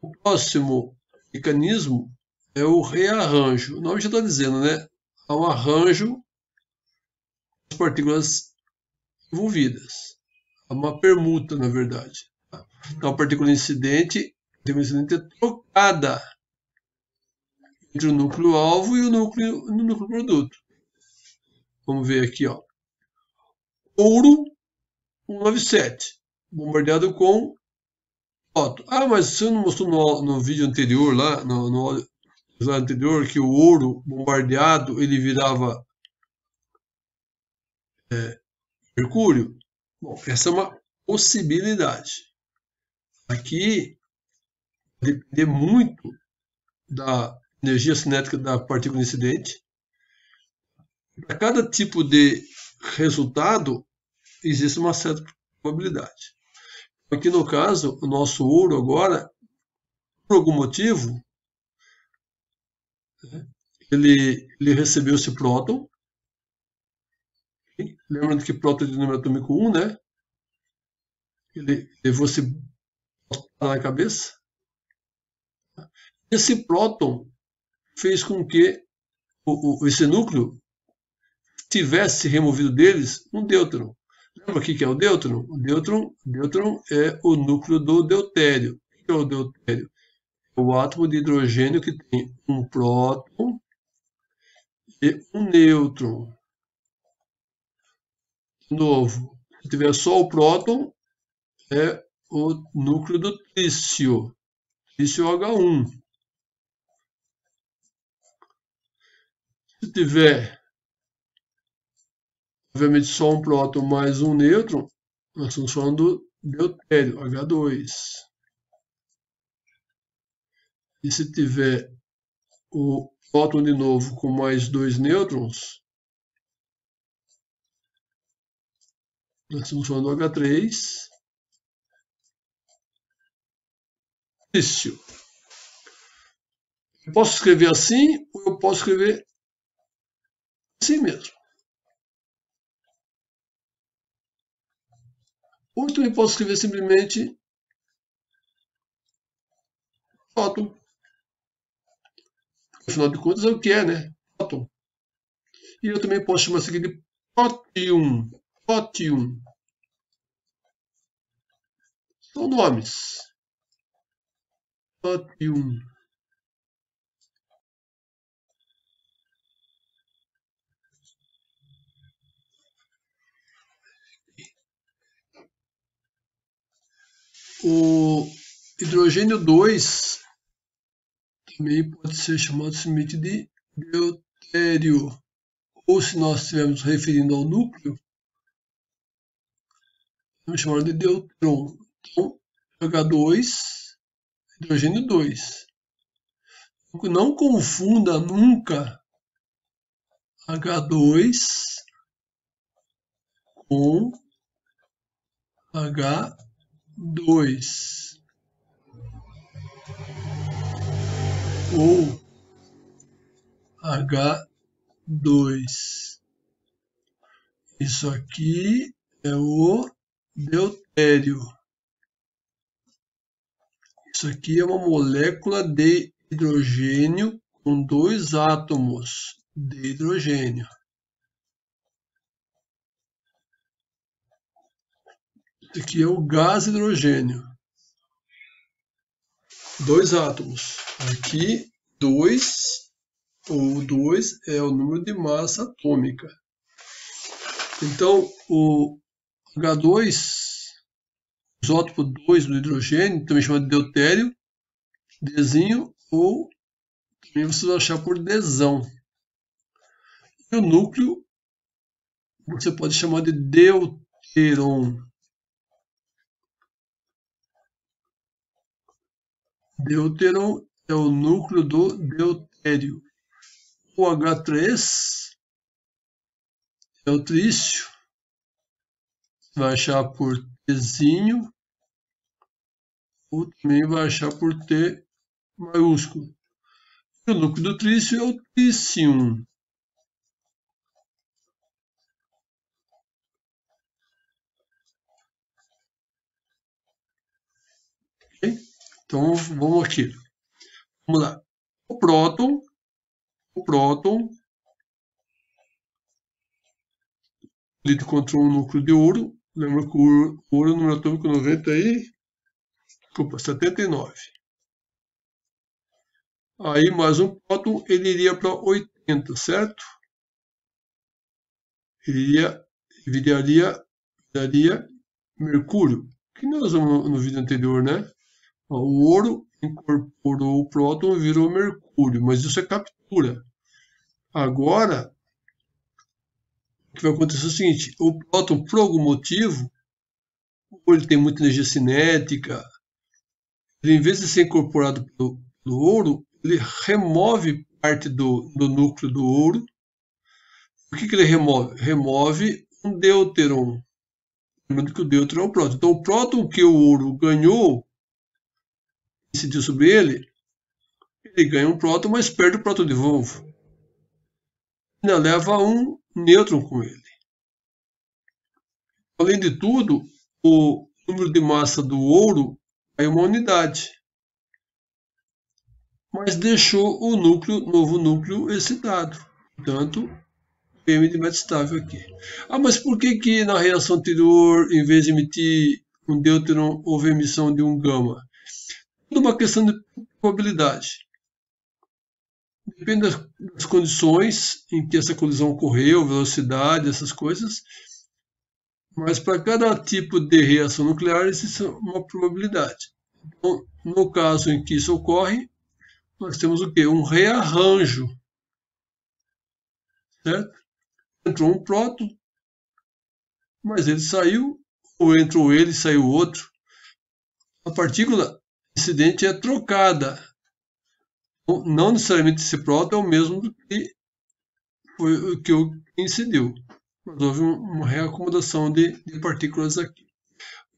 o próximo mecanismo é o rearranjo. O nome já está dizendo, né? Há um arranjo das partículas envolvidas. Há uma permuta, na verdade. Então, a partícula incidente é trocada entre o núcleo-alvo e o núcleo produto. Vamos ver aqui, ó. Ouro 197, bombardeado com próton. Ah, mas você não mostrou no vídeo anterior, lá, no slide anterior, que o ouro bombardeado ele virava mercúrio? Bom, essa é uma possibilidade. Aqui depende muito da energia cinética da partícula incidente. Para cada tipo de resultado, existe uma certa probabilidade. Aqui no caso, o nosso ouro agora, por algum motivo, ele recebeu esse próton. Lembrando que próton é de número atômico 1, né? Ele levou esse próton na cabeça. Esse próton fez com que esse núcleo tivesse removido deles um deuteron. Lembra o que é o deuteron? O deuteron é o núcleo do deutério. O que é o deutério? É o átomo de hidrogênio que tem um próton e um nêutron. De novo, se tiver só o próton, é o núcleo do trício, trício H1. Se tiver, obviamente, só um próton mais um nêutron, nós estamos falando do deutério, H2. E se tiver o próton de novo com mais dois nêutrons, nós estamos falando do H3. Trício. Eu posso escrever assim ou eu posso escrever assim mesmo. Ou também posso escrever simplesmente próton. Afinal de contas é o que é, né? Próton. E eu também posso chamar isso aqui de prótion. Prótion. São nomes. Prótion. O hidrogênio 2 também pode ser chamado simplesmente de deutério. Ou se nós estivermos referindo ao núcleo, vamos chamar de deuteron. Então, H2, hidrogênio 2. Não confunda nunca H2 com H2 ou H2. Isso aqui é o deutério. Isso aqui é uma molécula de hidrogênio com dois átomos de hidrogênio. Isso aqui é o gás hidrogênio. Dois átomos. Aqui, 2, ou 2 é o número de massa atômica. Então, o H2 isótopo 2 do hidrogênio, também chamado de deutério, Dzinho, ou também você vai achar por Dzão. E o núcleo você pode chamar de deuteron. Deuteron é o núcleo do deutério. O H3 é o trício. Você vai achar por Tzinho, ou também vai achar por T maiúsculo. E o núcleo do trício é o tricium. Okay? Então vamos aqui. Vamos lá. O próton lida contra um núcleo de ouro. Lembra que o ouro no número atômico 79. Aí mais um próton, ele iria para 80, certo? Ele viraria mercúrio, que nós vimos no vídeo anterior, né? O ouro incorporou o próton e virou mercúrio, mas isso é captura. Agora, o que vai acontecer é o seguinte, o próton, por algum motivo, ou ele tem muita energia cinética, ele, em vez de ser incorporado pelo ouro, ele remove parte do núcleo do ouro. O que ele remove? Remove um deuteron. Lembrando que o deuteron é o próton. Então, o próton que o ouro ganhou, incidiu sobre ele ganha um próton, mas perde o próton de volta. Ainda leva um nêutron com ele. Além de tudo, o número de massa do ouro é uma unidade, mas deixou o novo núcleo excitado. Portanto, PM de metastável aqui. Mas por que na reação anterior, em vez de emitir um deuteron, houve emissão de um gama? Tudo uma questão de probabilidade. Depende das condições em que essa colisão ocorreu, velocidade, essas coisas. Mas para cada tipo de reação nuclear existe uma probabilidade. Então, no caso em que isso ocorre, nós temos o quê? Um rearranjo. Certo? Entrou um próton, mas ele saiu, ou entrou ele e saiu outro. A partícula incidente é trocada. Não necessariamente esse próton é o mesmo do que foi o que incidiu. Mas houve uma reacomodação de partículas aqui.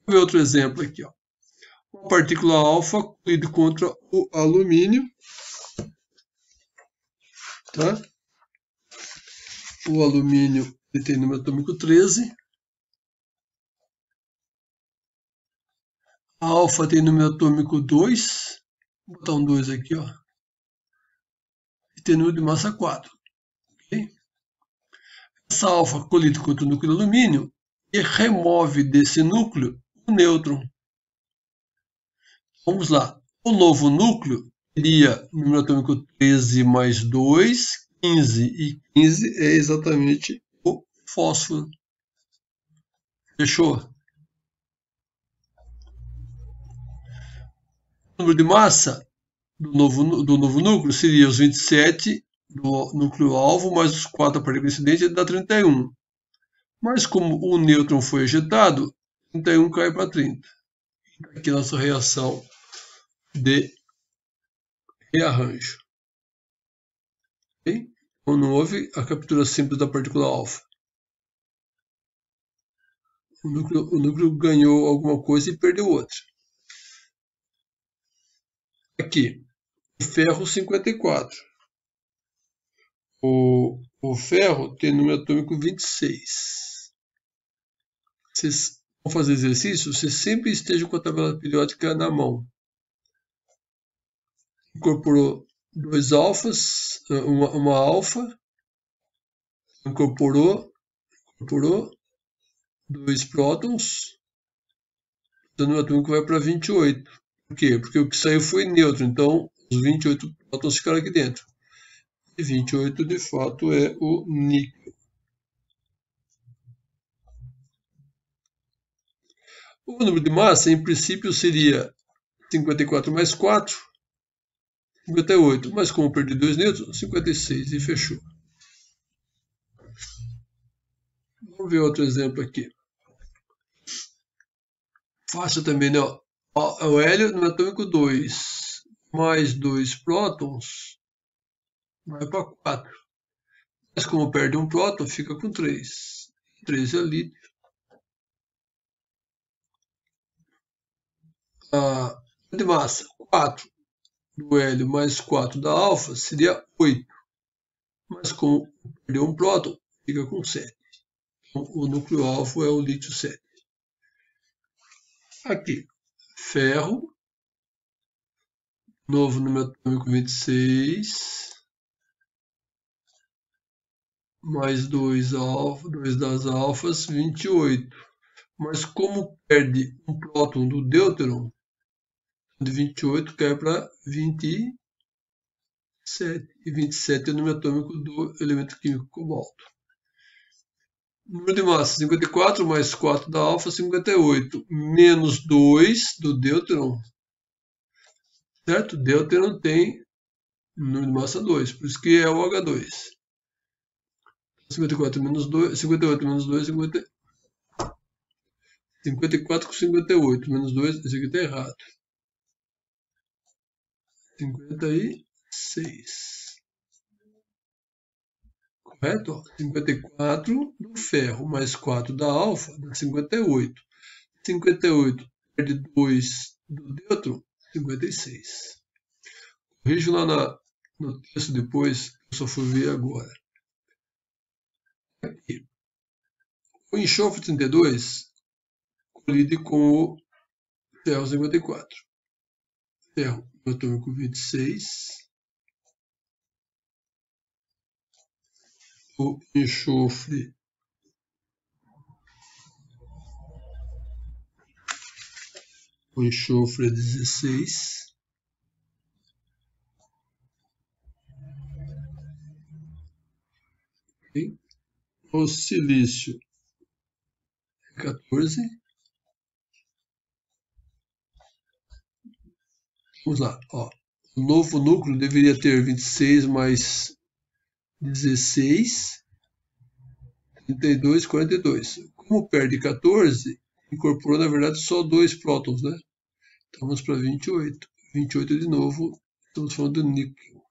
Vou ver outro exemplo aqui. Ó. Uma partícula alfa colide contra o alumínio. Tá? O alumínio ele tem número atômico 13. A alfa tem número atômico 2. Vou botar um 2 aqui. Ó. E tem número de massa 4. Okay? Essa alfa colide contra o núcleo de alumínio e remove desse núcleo o nêutron. Vamos lá. O novo núcleo teria número atômico 13 mais 2, 15. E 15 é exatamente o fósforo. Fechou? O número de massa do novo núcleo seria os 27 do núcleo alvo mais os 4 da partícula incidente, dá 31. Mas como o nêutron foi ejetado, 31 cai para 30. Aqui a nossa reação de rearranjo. Okay? Então não houve a captura simples da partícula alfa. O núcleo ganhou alguma coisa e perdeu outra. Aqui, o ferro 54. O ferro tem número atômico 26. Vocês vão fazer exercício, você sempre esteja com a tabela periódica na mão. Incorporou 2 alfas, uma alfa, incorporou 2 prótons, o número atômico vai para 28. Por quê? Porque o que saiu foi nêutron, então os 28 prótons ficaram aqui dentro. E 28 de fato é o níquel. O número de massa, em princípio, seria 54 mais 4, 58. Mas como perdi 2 nêutrons, 56 e fechou. Vamos ver outro exemplo aqui. Fácil também, né? O hélio no atômico 2 mais 2 prótons vai para 4. Mas como perde um próton, fica com 3. 3 é lítio. A de massa 4 do hélio mais 4 da alfa seria 8. Mas como perdeu um próton, fica com 7. Então, o núcleo alfa é o lítio 7. Aqui, ferro, novo número atômico 26, mais 2 das alfas, 28. Mas como perde um próton do deuteron, de 28 cai para 27. E 27 é o número atômico do elemento químico cobalto. Número de massa, 54 mais 4 da alfa, 58. Menos 2 do deuteron. Certo? Deuteron tem número de massa 2, por isso que é o H2. 54 menos 2, 58 menos 2, 50. 54 com 58 menos 2, esse aqui está errado. 56. Correto? 54 do ferro mais 4 da alfa dá 58. 58 perde 2 do deuteron, 56. Corrijo lá no texto depois, eu só fui ver agora. Aqui. O enxofre 32 colide com o ferro 54. Ferro atômico 26. O enxofre é 16. Okay. O silício é 14. Vamos lá. Ó. O novo núcleo deveria ter 26 mais 16, 32, 42. Como perde 14, incorporou na verdade só 2 prótons, né? Então vamos para 28. 28 de novo, estamos falando do níquel.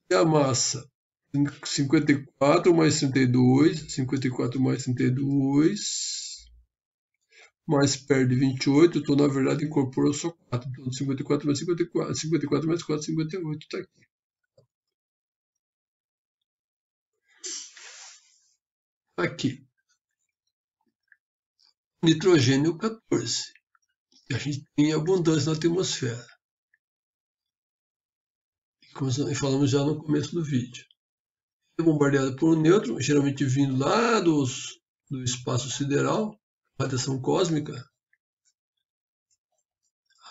E a massa? 54 mais 32, 54 mais 32, mais perde 28, então na verdade incorporou só 4, então 54 mais 54, 54 mais 4, 58, está aqui. Aqui, nitrogênio 14, que a gente tem abundância na atmosfera. Como falamos já no começo do vídeo. É bombardeado por um nêutron, geralmente vindo lá do espaço sideral, radiação cósmica.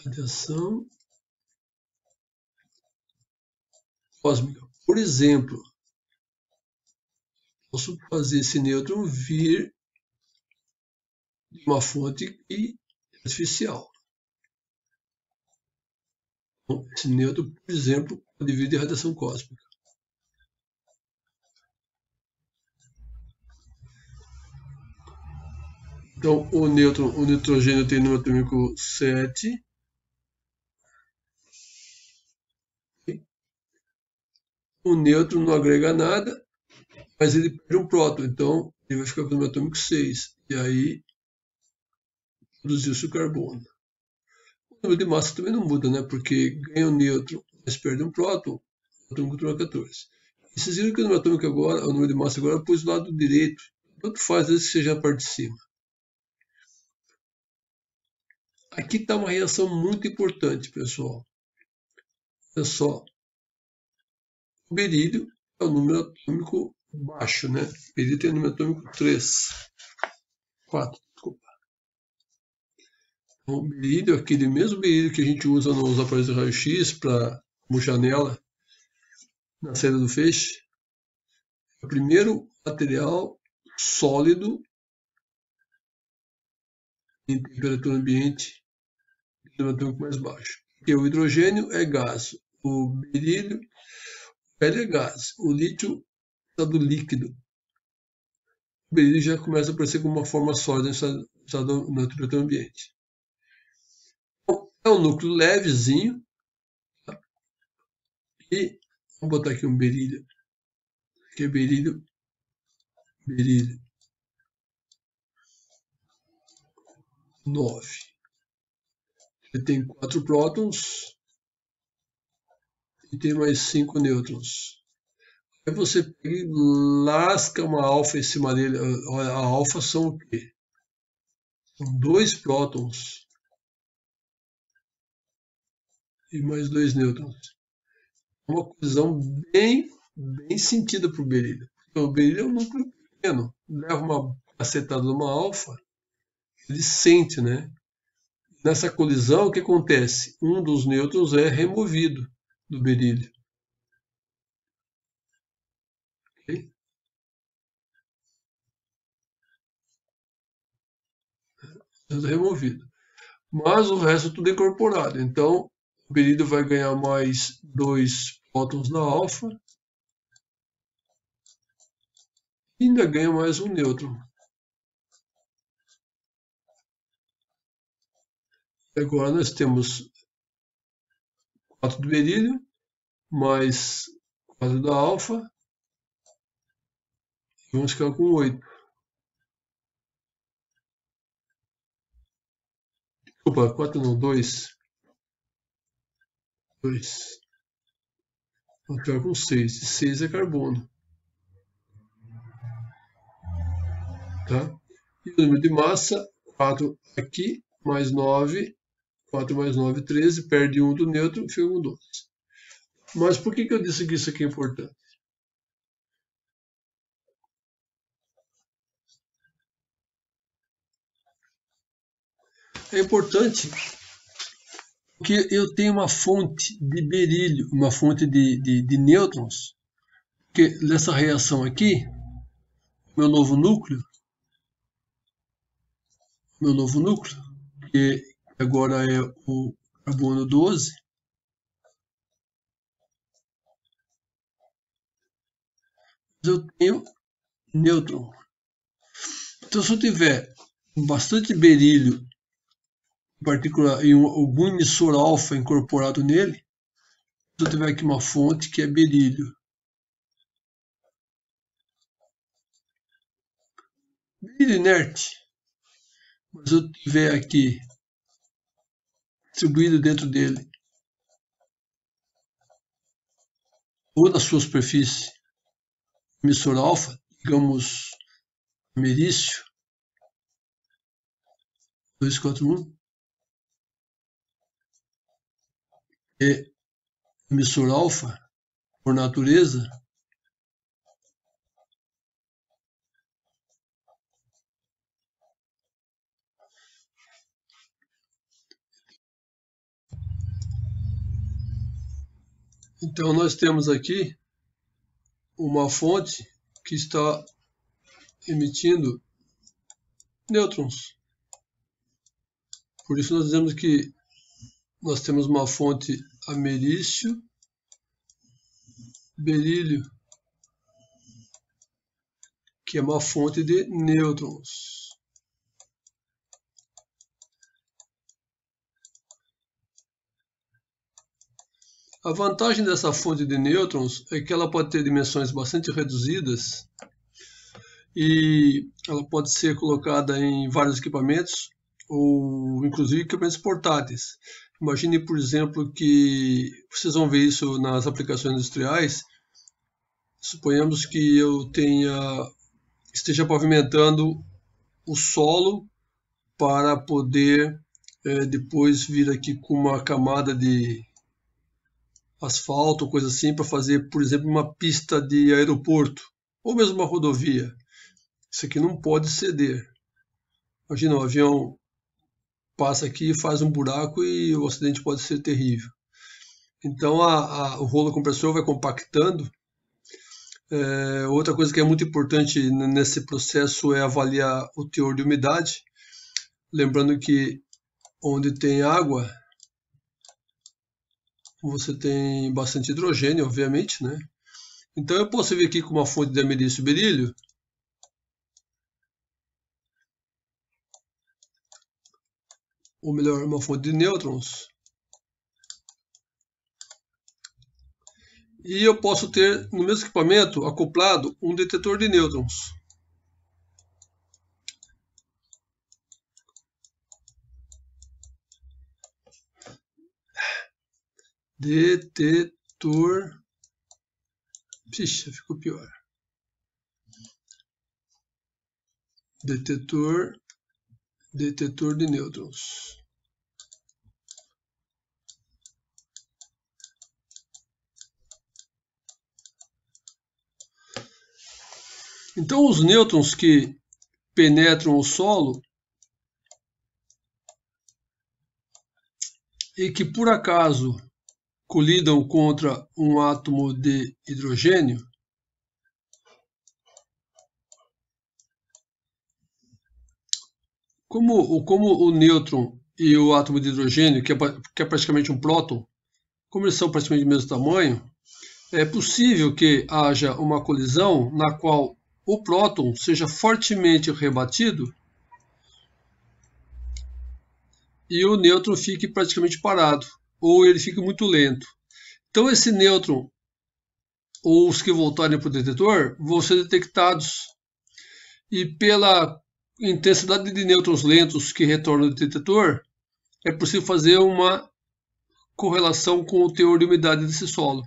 Radiação cósmica. Por exemplo, posso fazer esse nêutron vir de uma fonte artificial. Então, esse nêutron, por exemplo, pode vir de radiação cósmica. Então, o nitrogênio tem número atômico 7. O nêutron não agrega nada, mas ele perde um próton, então ele vai ficar com o número atômico 6. E aí, produziu-se o carbono. O número de massa também não muda, né? Porque ganha um nêutron, mas perde um próton, o atômico torna 14. E vocês viram que o número atômico agora, o número de massa agora, eu pus do lado direito. Tanto faz, desde que seja a parte de cima. Aqui está uma reação muito importante, pessoal. Olha só. O berílio é o número atômico baixo, né? O berílio tem o número atômico 4, desculpa. Então, o berílio é aquele mesmo berílio que a gente usa nos aparelhos de raio-x como janela na saída do feixe. o primeiro material sólido em temperatura ambiente um pouco mais baixo. Porque o hidrogênio é gás, o berílio é gás, o lítio está do líquido. O berílio já começa a aparecer como uma forma sólida na temperatura ambiente. Então, é um núcleo levezinho. Tá? E vamos botar aqui um berílio. Aqui é berílio. 9. Ele tem 4 prótons e tem mais 5 nêutrons. Aí você pega e lasca uma alfa em cima dele. A alfa são o quê? São 2 prótons e mais 2 nêutrons. Uma colisão bem sentida para o berílio. O berílio é um núcleo pequeno. Leva uma cacetada de uma alfa, ele sente, né? Nessa colisão, o que acontece? Um dos nêutrons é removido do berílio. Okay? Removido. Mas o resto tudo é incorporado. Então, o berílio vai ganhar mais 2 prótons na alfa e ainda ganha mais um nêutron. E agora nós temos 4 do berílio, mais 4 da alfa, e vamos ficar com 8. Opa, 4 não, 2. 2. Vamos ficar com 6. E 6 é carbono. Tá? E o número de massa, 4 aqui, mais 9. 4 mais 9, 13. Perde 1 do nêutron, fica com 12. Mas por que eu disse que isso aqui é importante? É importante porque eu tenho uma fonte de berílio, uma fonte de nêutrons, porque nessa reação aqui, meu novo núcleo, que agora é o carbono 12, eu tenho nêutron. Então, se eu tiver bastante berílio, em particular, e algum emissor alfa incorporado nele, se eu tiver aqui uma fonte que é berílio, berílio inerte, mas eu tiver aqui distribuído dentro dele, ou na sua superfície, emissor alfa, digamos merício, 241, é emissor alfa, por natureza, então nós temos aqui uma fonte que está emitindo nêutrons. Por isso nós dizemos que nós temos uma fonte americio, berílio, que é uma fonte de nêutrons. A vantagem dessa fonte de nêutrons é que ela pode ter dimensões bastante reduzidas e ela pode ser colocada em vários equipamentos ou inclusive equipamentos portáteis. Imagine, por exemplo, que vocês vão ver isso nas aplicações industriais. Suponhamos que eu esteja pavimentando o solo para poder depois vir aqui com uma camada de asfalto, coisa assim, para fazer, por exemplo, uma pista de aeroporto ou mesmo uma rodovia. Isso aqui não pode ceder. Imagina, o avião passa aqui, faz um buraco e o acidente pode ser terrível. Então o rolo compressor vai compactando Outra coisa que é muito importante nesse processo é avaliar o teor de umidade. Lembrando que onde tem água, você tem bastante hidrogênio, obviamente, né? Então eu posso vir aqui com uma fonte de amerício berílio. Ou melhor, uma fonte de nêutrons. E eu posso ter no mesmo equipamento acoplado um detetor de nêutrons. Detetor. Pixa, ficou pior. Detetor de nêutrons. Então, os nêutrons que penetram o solo e que por acaso colidam contra um átomo de hidrogênio, como o nêutron e o átomo de hidrogênio, que é praticamente um próton, como eles são praticamente do mesmo tamanho, é possível que haja uma colisão na qual o próton seja fortemente rebatido e o nêutron fique praticamente parado, ou ele fique muito lento. Então esse nêutron, ou os que voltarem para o detetor, vão ser detectados. E pela intensidade de nêutrons lentos que retornam do detetor, é possível fazer uma correlação com o teor de umidade desse solo.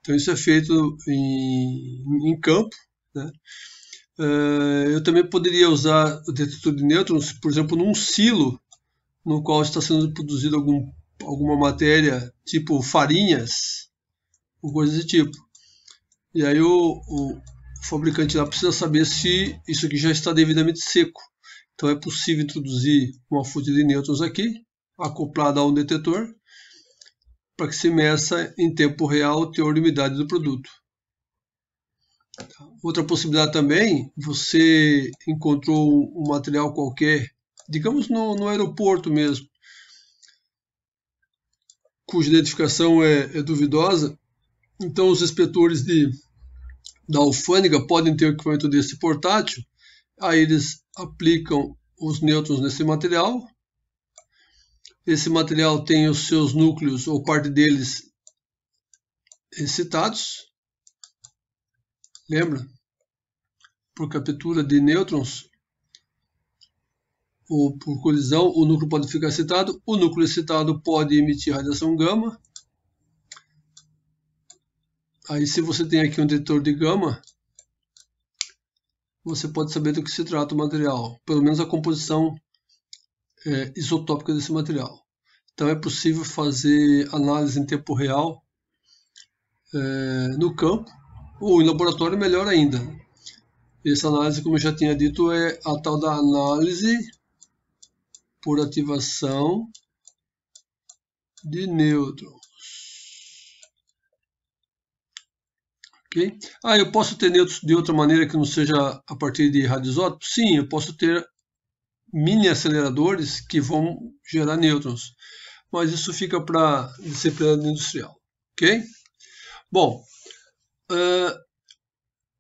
Então isso é feito em campo, né? Eu também poderia usar o detetor de nêutrons, por exemplo, num silo no qual está sendo produzido alguma matéria, tipo farinhas, ou coisas desse tipo. E aí o fabricante lá precisa saber se isso aqui já está devidamente seco. Então é possível introduzir uma fonte de nêutrons aqui, acoplada a um detetor, para que se meça em tempo real o teor de umidade do produto. Outra possibilidade também, você encontrou um material qualquer, digamos no aeroporto mesmo, cuja identificação é duvidosa, então os inspetores da alfândega podem ter um equipamento desse portátil, aí eles aplicam os nêutrons nesse material. Esse material tem os seus núcleos, ou parte deles, excitados. Lembra? Por captura de nêutrons ou por colisão, o núcleo pode ficar excitado. O núcleo excitado pode emitir radiação gama. Aí, se você tem aqui um detetor de gama, você pode saber do que se trata o material, pelo menos a composição isotópica desse material. Então é possível fazer análise em tempo real no campo, ou em laboratório, melhor ainda. Essa análise, como eu já tinha dito, é a tal da análise por ativação de nêutrons. Okay? Eu posso ter nêutrons de outra maneira que não seja a partir de radioisótopos? Sim, eu posso ter mini aceleradores que vão gerar nêutrons, mas isso fica para disciplina industrial, ok? Bom,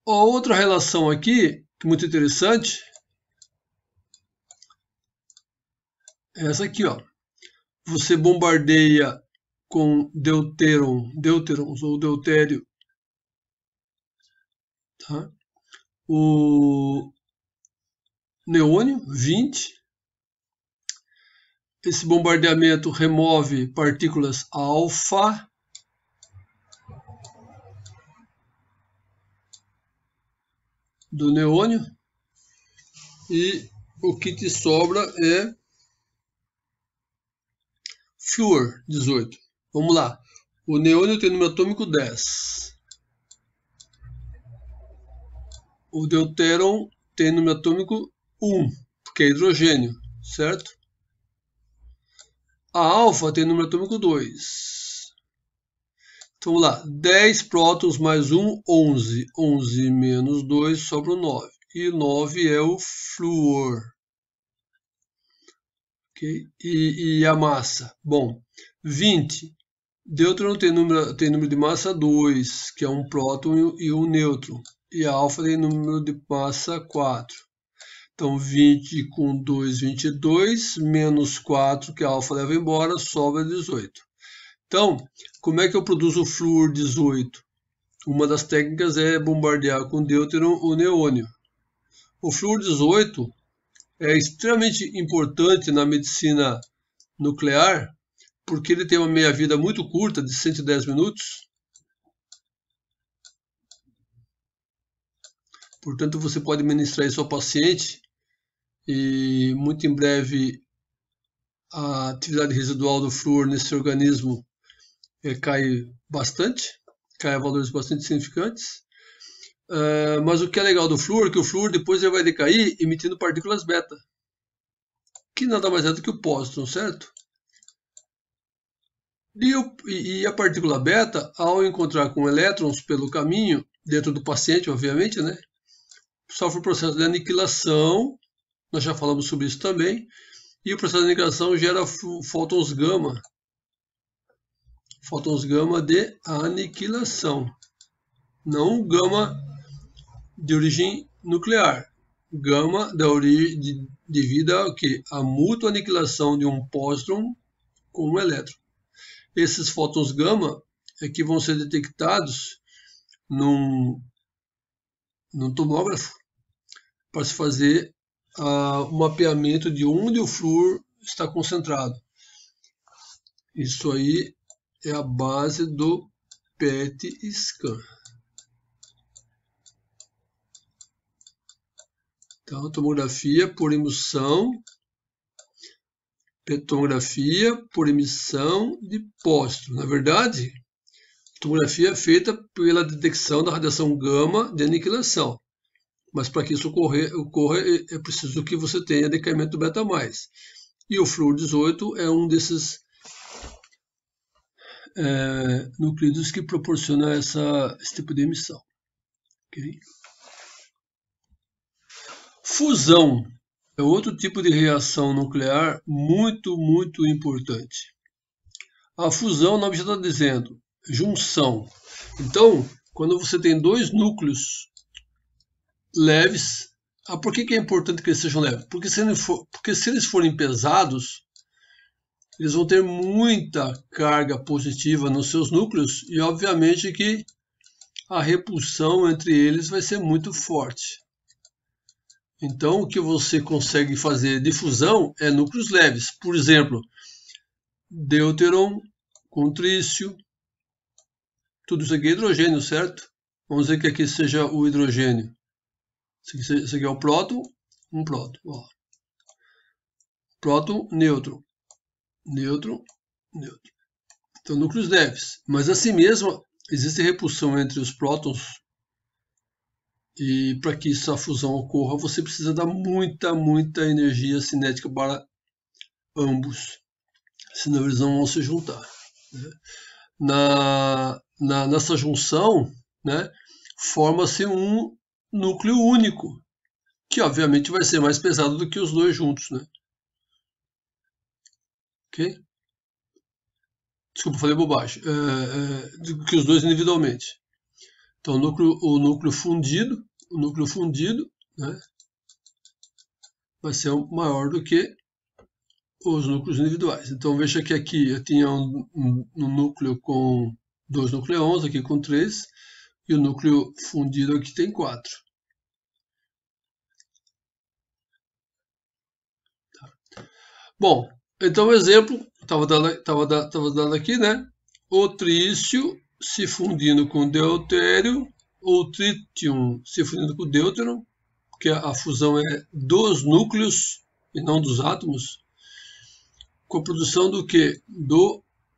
a outra relação aqui, muito interessante, é essa aqui, ó. Você bombardeia com deuterons ou deutério, tá? O neônio 20. Esse bombardeamento remove partículas alfa do neônio e o que te sobra é flúor 18. Vamos lá. O neônio tem número atômico 10. O deutéron tem número atômico 1, porque é hidrogênio, certo? A alfa tem número atômico 2. Então vamos lá, 10 prótons mais 1, 11. 11 menos 2, sobra 9. E 9 é o flúor. Okay? E a massa? Bom, 20. Deuteron tem número de massa 2, que é um próton e um nêutron. E a alfa tem número de massa 4. Então 20 com 2, 22, menos 4, que a alfa leva embora, sobra 18. Então, como é que eu produzo o flúor 18? Uma das técnicas é bombardear com deuteron o neônio. O flúor 18 é extremamente importante na medicina nuclear, porque ele tem uma meia-vida muito curta, de 110 minutos. Portanto, você pode ministrar isso ao paciente e muito em breve a atividade residual do flúor nesse organismo cai bastante, cai a valores bastante significantes. Mas o que é legal do flúor é que o flúor depois ele vai decair emitindo partículas beta, que nada mais é do que o pósitron, certo? E a partícula beta, ao encontrar com elétrons pelo caminho, dentro do paciente, obviamente, né, sofre o processo de aniquilação, nós já falamos sobre isso também, e o processo de aniquilação gera fótons gama de aniquilação, não gama de origem nuclear, gama da origem devido à mútua aniquilação de um pósitron com um elétron. Esses fótons gama é que vão ser detectados num tomógrafo para se fazer o mapeamento de onde o flúor está concentrado. Isso aí é a base do PET scan. Então, tomografia por emissão, tomografia por emissão de pósitron. Na verdade, a tomografia é feita pela detecção da radiação gama de aniquilação. Mas para que isso ocorra, é preciso que você tenha decaimento beta+. E o flúor 18 é um desses nucleidos que proporciona esse tipo de emissão. Okay? Fusão é outro tipo de reação nuclear muito, muito importante. A fusão, o nome já está dizendo, junção. Então, quando você tem dois núcleos leves, por que é importante que eles sejam leves? Porque se eles forem pesados, eles vão ter muita carga positiva nos seus núcleos e, obviamente, que a repulsão entre eles vai ser muito forte. Então, o que você consegue fazer de fusão é núcleos leves. Por exemplo, deuteron com trício. Tudo isso aqui é hidrogênio, certo? Vamos dizer que aqui seja o hidrogênio. Esse aqui é o próton, um próton. Ó. Próton, nêutron. Nêutron, nêutron. Então, núcleos leves. Mas assim mesmo, existe repulsão entre os prótons. E para que essa fusão ocorra, você precisa dar muita, muita energia cinética para ambos. Senão eles não vão se juntar. Né? Nessa junção, né, forma-se um núcleo único, que obviamente vai ser mais pesado do que os dois juntos. Né? Ok? Desculpa, falei bobagem. Do que os dois individualmente. Então, o núcleo fundido, né, vai ser maior do que os núcleos individuais. Então, veja que aqui eu tinha um núcleo com 2 nucleons, aqui com 3, e o núcleo fundido aqui tem 4. Tá. Bom, então o exemplo, estava dando aqui, né? O trício se fundindo com deutério, ou tritium se fundindo com deuteron, porque a fusão é dos núcleos e não dos átomos, com a produção do que?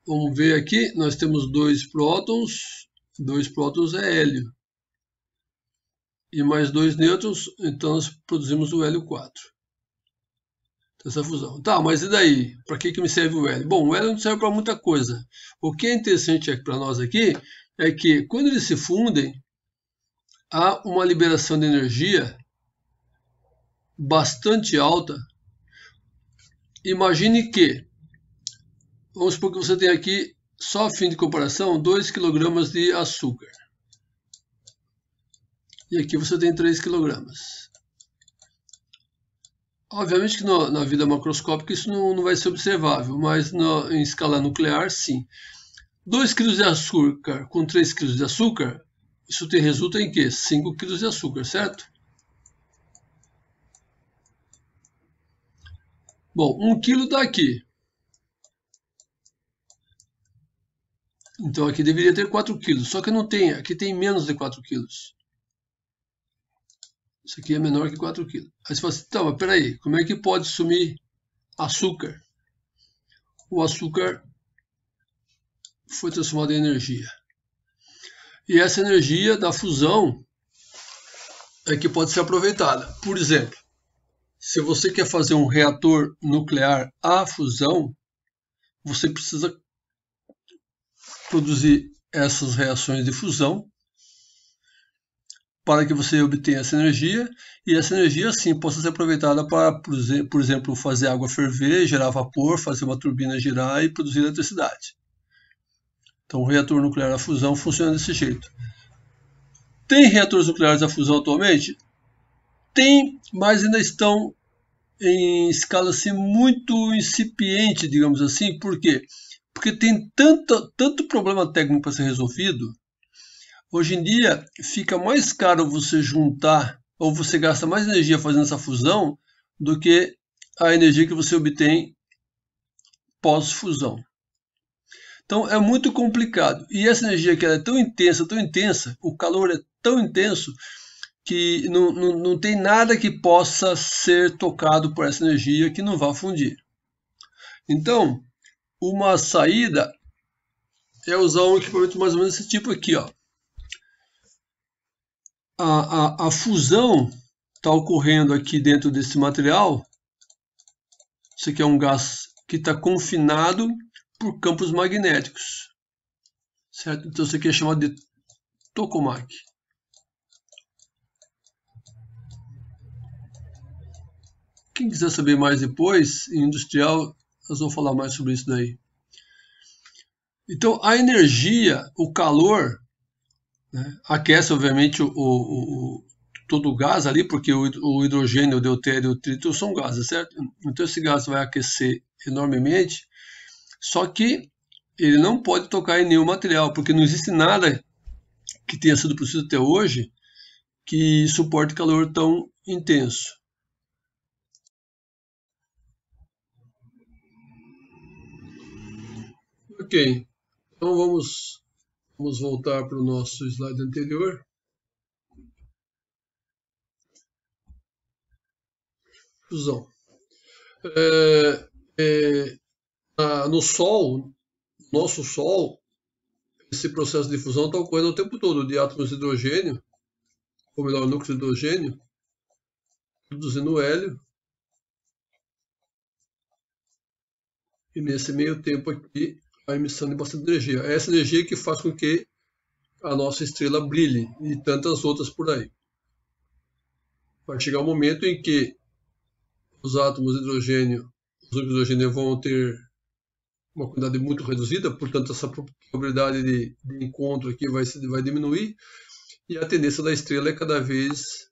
Vamos ver aqui, nós temos 2 prótons é hélio, e mais 2 nêutrons, então nós produzimos o hélio 4. Essa fusão. Tá, mas e daí? Para que me serve o hélio? Bom, o hélio não serve para muita coisa. O que é interessante para nós aqui é que quando eles se fundem, há uma liberação de energia bastante alta. Imagine que, vamos supor que você tem aqui, só a fim de comparação, 2 kg de açúcar. E aqui você tem 3 kg. Obviamente que na vida macroscópica isso não vai ser observável, mas em escala nuclear, sim. 2 kg de açúcar com 3 kg de açúcar, isso resulta em quê? 5 kg de açúcar, certo? Bom, 1 kg está aqui. Então aqui deveria ter 4 kg, só que não tem, aqui tem menos de 4 kg. Isso aqui é menor que 4 kg. Aí você fala assim, tá, mas peraí, como é que pode sumir açúcar? O açúcar foi transformado em energia. E essa energia da fusão é que pode ser aproveitada. Por exemplo, se você quer fazer um reator nuclear à fusão, você precisa produzir essas reações de fusão para que você obtenha essa energia, e essa energia sim possa ser aproveitada para, por exemplo, fazer água ferver, gerar vapor, fazer uma turbina girar e produzir eletricidade. Então o reator nuclear à fusão funciona desse jeito. Tem reatores nucleares à fusão atualmente? Tem, mas ainda estão em escala assim, muito incipiente, digamos assim. Por quê? Porque tem tanto problema técnico para ser resolvido. Hoje em dia fica mais caro você juntar, ou você gasta mais energia fazendo essa fusão, do que a energia que você obtém pós-fusão. Então é muito complicado. E essa energia que ela é tão intensa, o calor é tão intenso, que não tem nada que possa ser tocado por essa energia que não vá fundir. Então, uma saída é usar um equipamento mais ou menos desse tipo aqui, ó. A fusão está ocorrendo aqui dentro desse material. Isso aqui é um gás que está confinado por campos magnéticos, certo? Então isso aqui é chamado de tokamak. Quem quiser saber mais depois, em industrial, nós vamos falar mais sobre isso daí. Então a energia, o calor, né, aquece obviamente todo o gás ali, porque o hidrogênio, o deutério e o trítio são gases, certo? Então esse gás vai aquecer enormemente, só que ele não pode tocar em nenhum material, porque não existe nada que tenha sido produzido até hoje que suporte calor tão intenso. Ok, então vamos voltar para o nosso slide anterior. Fusão. No Sol, nosso Sol, esse processo de fusão está ocorrendo o tempo todo, de átomos de hidrogênio, ou melhor, núcleo de hidrogênio, produzindo hélio. E nesse meio tempo aqui, a emissão de bastante energia. É essa energia que faz com que a nossa estrela brilhe, e tantas outras por aí. Vai chegar um momento em que os átomos de hidrogênio, os núcleos de hidrogênio vão ter uma quantidade muito reduzida, portanto essa probabilidade de encontro aqui vai diminuir, e a tendência da estrela é cada vez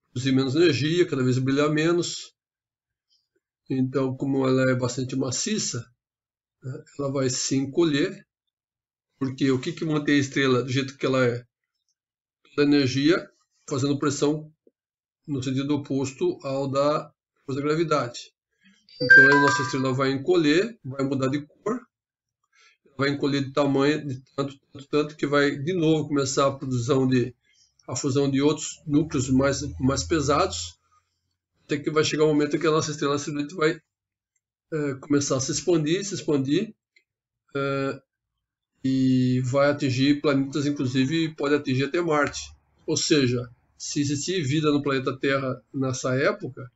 produzir menos energia, cada vez brilhar menos. Então, como ela é bastante maciça, ela vai se encolher, porque o que mantém a estrela do jeito que ela é? A energia fazendo pressão no sentido oposto ao da força da gravidade. Então a nossa estrela vai encolher, vai mudar de cor, vai encolher de tamanho, de tanto que vai de novo começar a fusão de outros núcleos mais pesados, até que vai chegar um momento em que a nossa estrela simplesmente vai começar a se expandir, e vai atingir planetas, inclusive pode atingir até Marte. Ou seja, se existir vida no planeta Terra nessa época,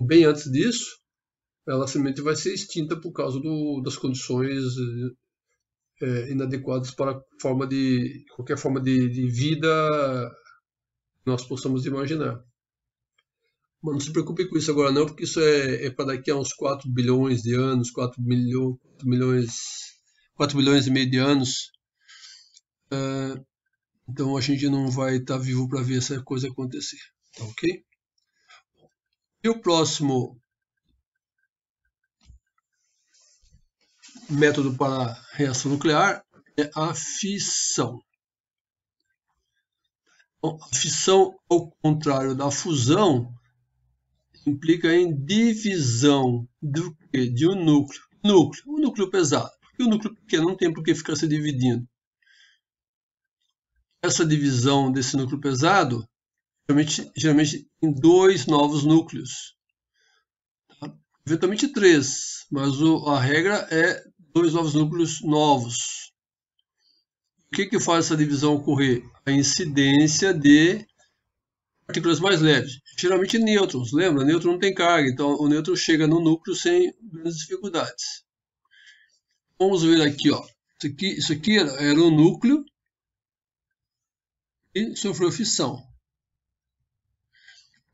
bem antes disso, ela simplesmente vai ser extinta por causa das condições inadequadas para qualquer forma de vida que nós possamos imaginar. Mas não se preocupe com isso agora não, porque isso é para daqui a uns 4 bilhões de anos, 4 bilhões e meio de anos. Então a gente não vai estar vivo para ver essa coisa acontecer. Tá ok? E o próximo método para reação nuclear é a fissão. Então, a fissão, ao contrário da fusão, implica em divisão de um núcleo. Um núcleo pesado. Porque o núcleo pequeno não tem por que ficar se dividindo. Essa divisão desse núcleo pesado, geralmente em 2 novos núcleos. Tá? Eventualmente 3, mas a regra é 2 novos núcleos novos. O que faz essa divisão ocorrer? A incidência de partículas mais leves, geralmente nêutrons. Lembra? Nêutron não tem carga, então o nêutron chega no núcleo sem grandes dificuldades. Vamos ver aqui, ó. Isso aqui era um núcleo e sofreu fissão.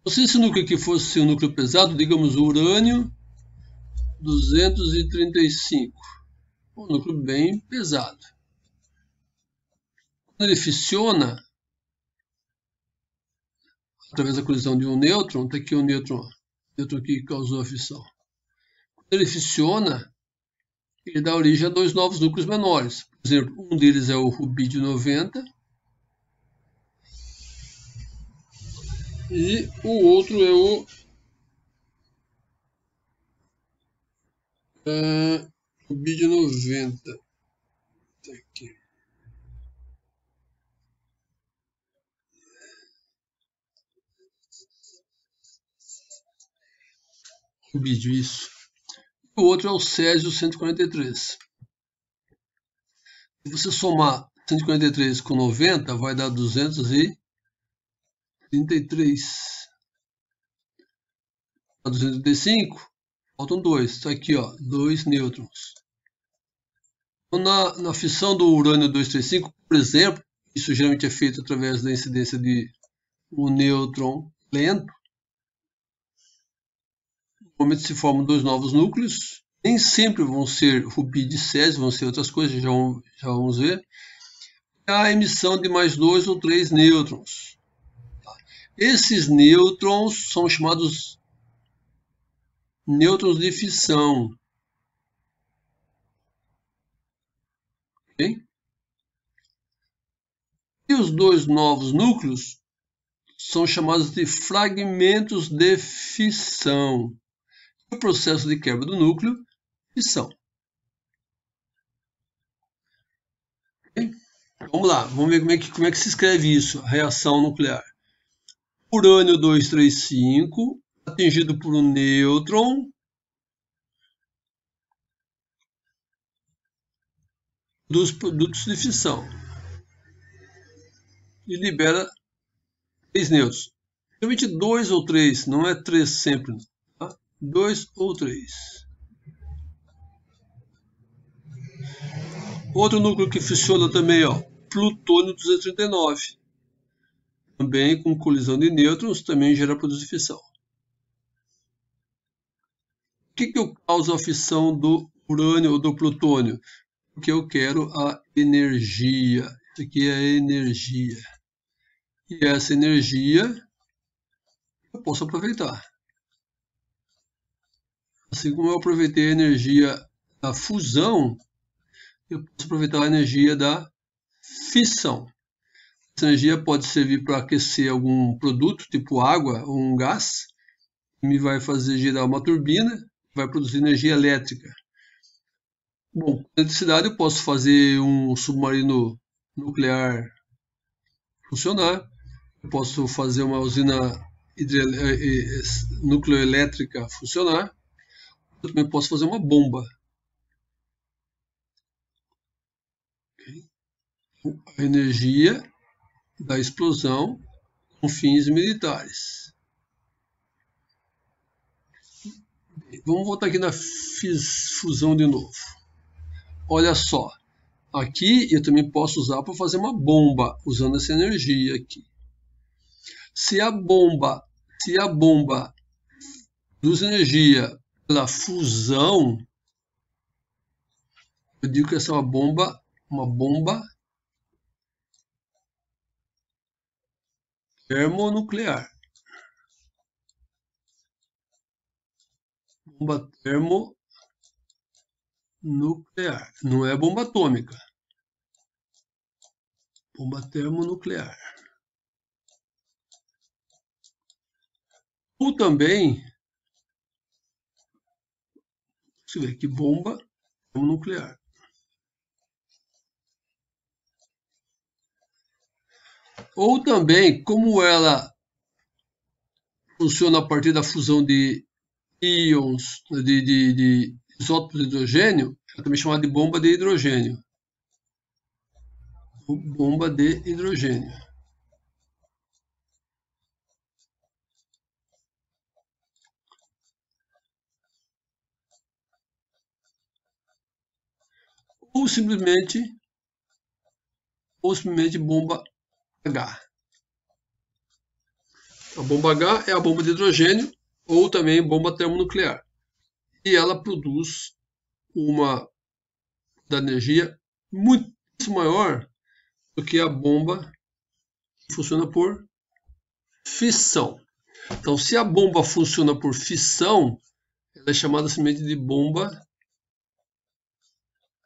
Se esse núcleo aqui fosse um núcleo pesado, digamos urânio 235, um núcleo bem pesado. Quando ele fissiona, através da colisão de um nêutron, está aqui o nêutron que causou a fissão. Quando ele fissiona, ele dá origem a 2 novos núcleos menores. Por exemplo, um deles é o rubídio 90 e o outro é o rubídio 90. Tá aqui. Rubídio, isso. O outro é o césio 143. Se você somar 143 com 90, vai dar 233. A 235, faltam 2. Está aqui, ó, 2 nêutrons. Então, na fissão do urânio 235, por exemplo, isso geralmente é feito através da incidência de um nêutron lento. Normalmente se formam 2 novos núcleos. Nem sempre vão ser rubídio e césio, vão ser outras coisas, já vamos ver. A emissão de mais 2 ou 3 nêutrons. Esses nêutrons são chamados nêutrons de fissão. Okay? E os 2 novos núcleos são chamados de fragmentos de fissão. O processo de quebra do núcleo, fissão. Okay? Vamos lá, vamos ver como é que se escreve isso, a reação nuclear. Urânio 235, atingido por um nêutron, dos produtos de fissão e libera 3 nêutrons. Geralmente 2 ou 3, não é 3 sempre. Tá? 2 ou 3. Outro núcleo que fissiona também, ó, plutônio 239. Também com colisão de nêutrons, também gera produtos de fissão. O que eu causo a fissão do urânio ou do plutônio? Porque eu quero a energia. Isso aqui é a energia. E essa energia eu posso aproveitar. Assim como eu aproveitei a energia da fusão, eu posso aproveitar a energia da fissão. Essa energia pode servir para aquecer algum produto, tipo água ou um gás, que me vai fazer girar uma turbina, que vai produzir energia elétrica. Bom, com eletricidade eu posso fazer um submarino nuclear funcionar, eu posso fazer uma usina nucleoelétrica funcionar, eu também posso fazer uma bomba. A energia da explosão com fins militares. Vamos voltar aqui na fusão de novo. Olha só. Aqui eu também posso usar para fazer uma bomba, usando essa energia aqui. Se a bomba produz energia pela fusão, eu digo que essa é uma bomba termonuclear. Bomba termonuclear. Não é bomba atômica. Bomba termonuclear. Ou também, deixa eu ver aqui, bomba termonuclear. Ou também, como ela funciona a partir da fusão de íons, de isótopos de hidrogênio, é também chamada de bomba de hidrogênio. Bomba de hidrogênio. Ou simplesmente bomba H. A bomba H é a bomba de hidrogênio ou também bomba termonuclear. E ela produz uma da energia muito maior do que a bomba que funciona por fissão. Então, se a bomba funciona por fissão, ela é chamada simplesmente de bomba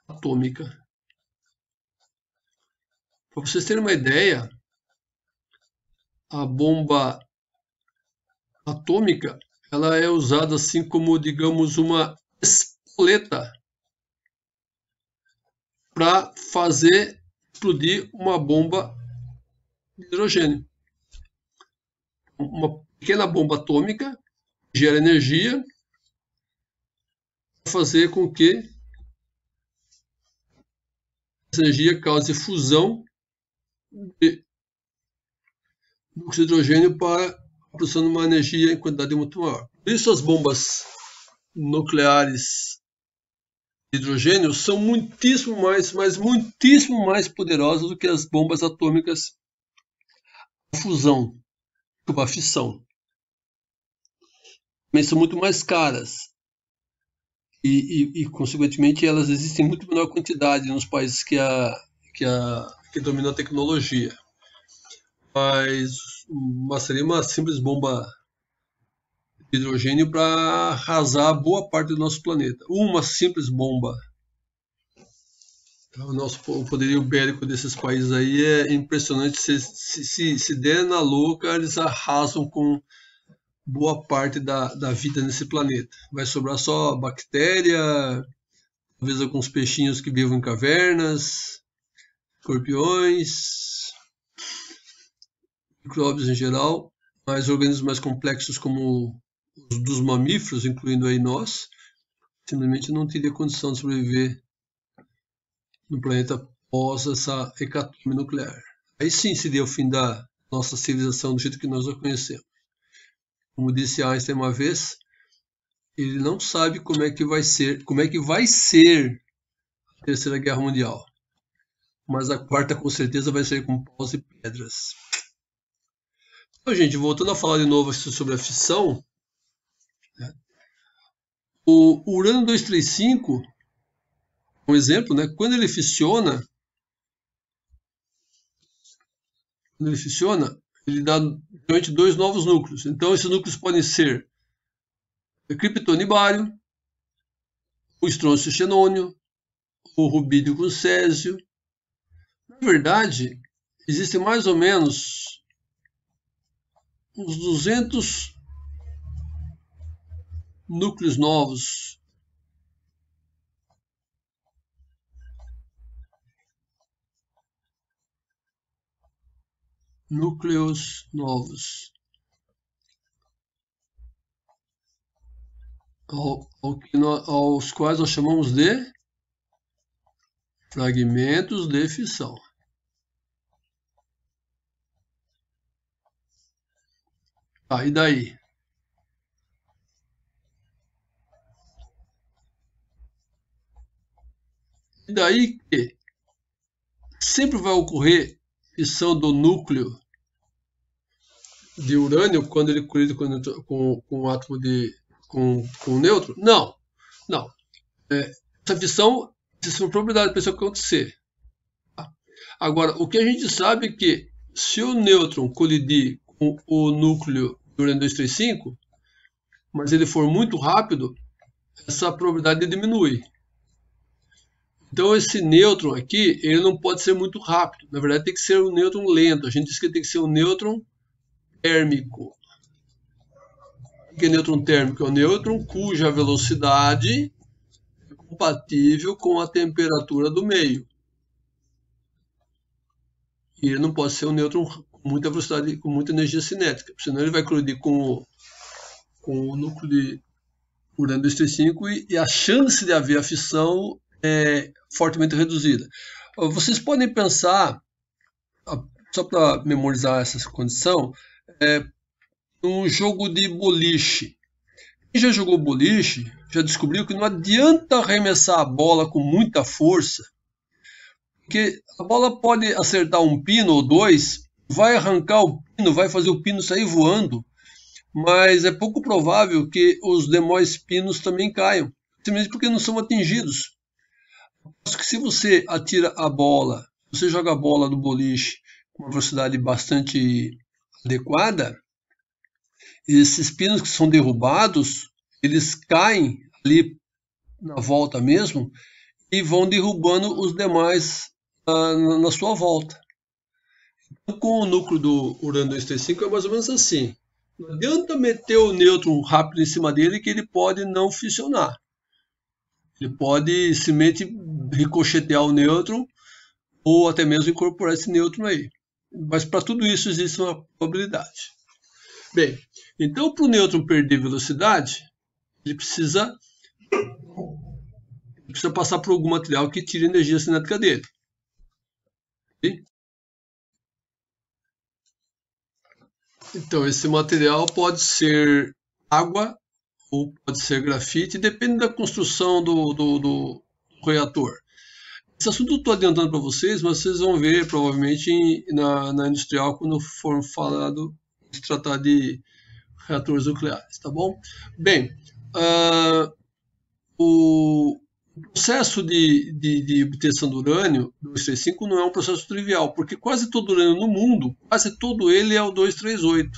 atômica. Para vocês terem uma ideia, a bomba atômica ela é usada assim como, digamos, uma espoleta para fazer explodir uma bomba de hidrogênio. Uma pequena bomba atômica gera energia para fazer com que essa energia cause fusão de hidrogênio para a produção de uma energia em quantidade muito maior. Por isso as bombas nucleares de hidrogênio são muitíssimo mais poderosas do que as bombas atômicas a fusão, a fissão. Também são muito mais caras e consequentemente, elas existem em muito menor quantidade nos países que dominam a tecnologia. Mas seria uma simples bomba de hidrogênio para arrasar boa parte do nosso planeta. Uma simples bomba. O poderio bélico desses países aí é impressionante. Se der na louca, eles arrasam com boa parte da vida nesse planeta. Vai sobrar só bactéria, talvez alguns peixinhos que vivem em cavernas, escorpiões, micróbios em geral, mas organismos mais complexos como os dos mamíferos, incluindo aí nós, simplesmente não teria condição de sobreviver no planeta após essa hecatombe nuclear. Aí sim seria o fim da nossa civilização do jeito que nós a conhecemos. Como disse Einstein uma vez, ele não sabe como é que vai ser a Terceira Guerra Mundial. Mas a quarta com certeza vai ser com paus e pedras. Então, gente, voltando a falar de novo sobre a fissão, né? O urânio 235, um exemplo, né? Quando ele fissiona, ele dá geralmente dois novos núcleos. Então, esses núcleos podem ser criptônio e bário, o estrôncio e xenônio, o rubídio com césio. Na verdade, existem mais ou menos uns 200 núcleos novos aos quais nós chamamos de fragmentos de fissão. E daí? E daí que sempre vai ocorrer fissão do núcleo de urânio quando ele colide com um átomo com um nêutron? Não, não. Essa fissão, existe uma probabilidade para isso acontecer. Agora, o que a gente sabe é que se o nêutron colidir com o núcleo do urânio 235, mas ele for muito rápido, essa probabilidade diminui. Então esse nêutron aqui, ele não pode ser muito rápido. Na verdade tem que ser um nêutron lento. A gente diz que tem que ser um nêutron térmico. O que é nêutron térmico? É um nêutron cuja velocidade é compatível com a temperatura do meio. E ele não pode ser um nêutron com muita velocidade, com muita energia cinética, senão ele vai colidir com o núcleo de urânio 235 e a chance de haver a fissão é fortemente reduzida. Vocês podem pensar, só para memorizar essa condição, um jogo de boliche. Quem já jogou boliche já descobriu que não adianta arremessar a bola com muita força, porque a bola pode acertar um pino ou dois, vai arrancar o pino, vai fazer o pino sair voando, mas é pouco provável que os demais pinos também caiam, simplesmente porque não são atingidos. Se você atira a bola, você joga a bola do boliche com uma velocidade bastante adequada, esses pinos que são derrubados, eles caem ali na volta mesmo e vão derrubando os demais na sua volta. Então, com o núcleo do urânio 235 é mais ou menos assim. Não adianta meter o nêutron rápido em cima dele que ele pode não fissionar. Ele pode simplesmente ricochetear o nêutron ou até mesmo incorporar esse nêutron aí. Mas para tudo isso existe uma probabilidade. Bem, então para o nêutron perder velocidade, ele precisa passar por algum material que tire a energia cinética dele. Okay? Então esse material pode ser água ou pode ser grafite, depende da construção do reator. Esse assunto eu estou adiantando para vocês, mas vocês vão ver provavelmente na industrial quando for se tratar de reatores nucleares, tá bom? Bem, o processo de obtenção do urânio 235 não é um processo trivial, porque quase todo o urânio no mundo, quase todo ele é o 238.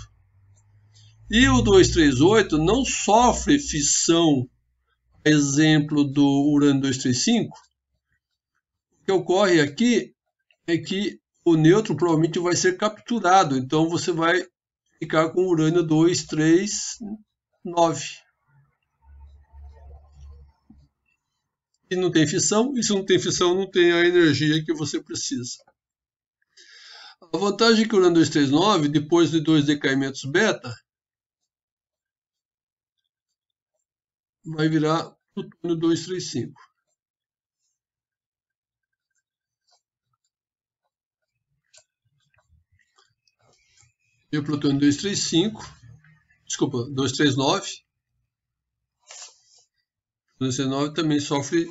E o 238 não sofre fissão, exemplo do urânio 235. O que ocorre aqui é que o nêutron provavelmente vai ser capturado, então você vai ficar com urânio 239. E não tem fissão, e se não tem fissão, não tem a energia que você precisa. A vantagem é que o urânio 239, depois de 2 decaimentos beta, vai virar plutônio 235. E o plutônio 239, o 239 também sofre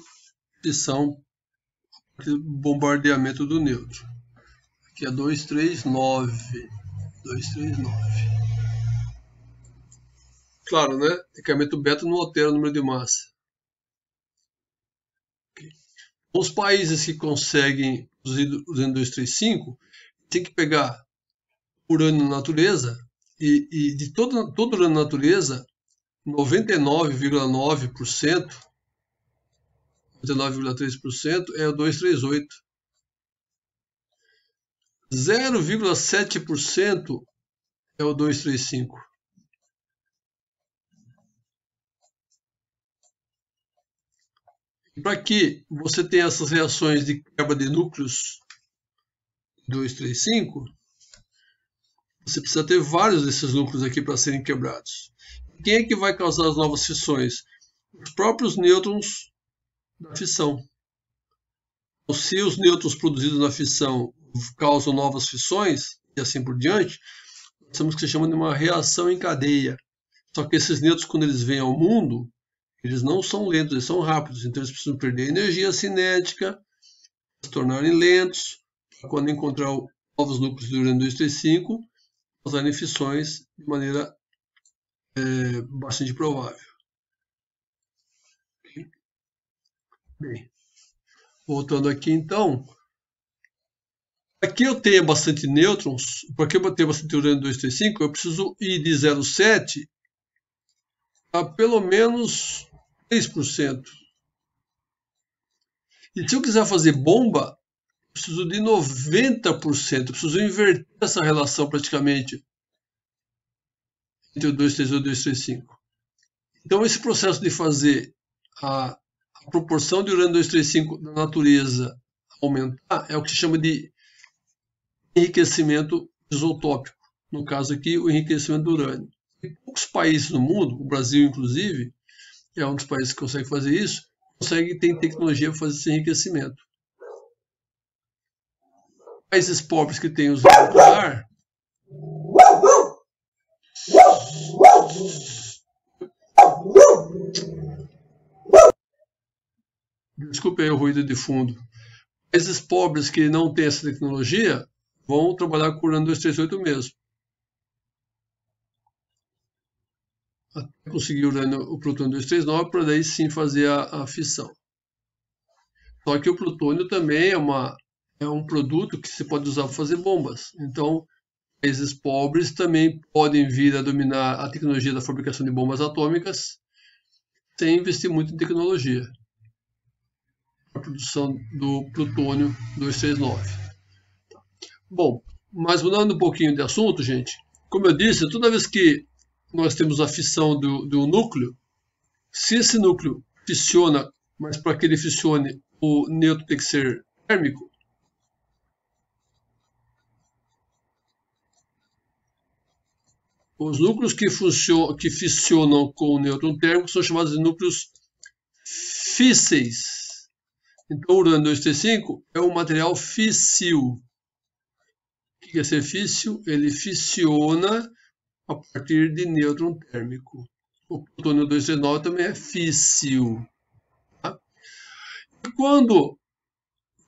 fissão por bombardeamento do nêutron. Aqui é 239. Claro, né? Decaimento beta não altera o número de massa. Okay. Os países que conseguem produzir urânio 235 tem que pegar urânio na natureza e de todo urânio na natureza, 99,9%, 99,3% é o 238. 0,7% é o 235. E para que você tenha essas reações de quebra de núcleos 235, você precisa ter vários desses núcleos aqui para serem quebrados. Quem é que vai causar as novas fissões? Os próprios nêutrons da fissão. Então, se os nêutrons produzidos na fissão causam novas fissões, e assim por diante, nós temos o que se chama de uma reação em cadeia. Só que esses nêutrons, quando eles vêm ao mundo, Eles não são lentos, eles são rápidos, então eles precisam perder energia cinética, se tornarem lentos, para quando encontrar novos núcleos de urânio 235, causarem fissões de maneira bastante provável. Bem, voltando aqui então, aqui eu tenho bastante nêutrons, para que eu tenha bastante urânio 235, eu preciso ir de 0,7 a pelo menos 3%. E se eu quiser fazer bomba, eu preciso de 90%, eu preciso inverter essa relação praticamente entre o 238 e o 235. Então esse processo de fazer a proporção de urânio 235 da natureza aumentar é o que se chama de enriquecimento isotópico. No caso aqui, o enriquecimento do urânio. Em poucos países no mundo, o Brasil inclusive, é um dos países que consegue fazer isso, tem tecnologia para fazer esse enriquecimento. Países pobres que têm usado nuclear, desculpe aí o ruído de fundo. Países pobres que não têm essa tecnologia vão trabalhar com urânio 238 mesmo. Até conseguir o plutônio 239 para daí sim fazer a fissão. Só que o plutônio também é um produto que se pode usar para fazer bombas. Então, países pobres também podem vir a dominar a tecnologia da fabricação de bombas atômicas sem investir muito em tecnologia. A produção do plutônio 239. Bom, mas mudando um pouquinho de assunto, gente, como eu disse, toda vez que nós temos a fissão do núcleo, se esse núcleo fissiona, mas para que ele fissione, o nêutron tem que ser térmico, os núcleos que fissionam com o nêutron térmico são chamados de núcleos físseis. Então, o urânio 235 é um material físsil. O que é ser físsil? Ele fissiona a partir de nêutron térmico. O plutônio 239 também é físsil. Tá? E quando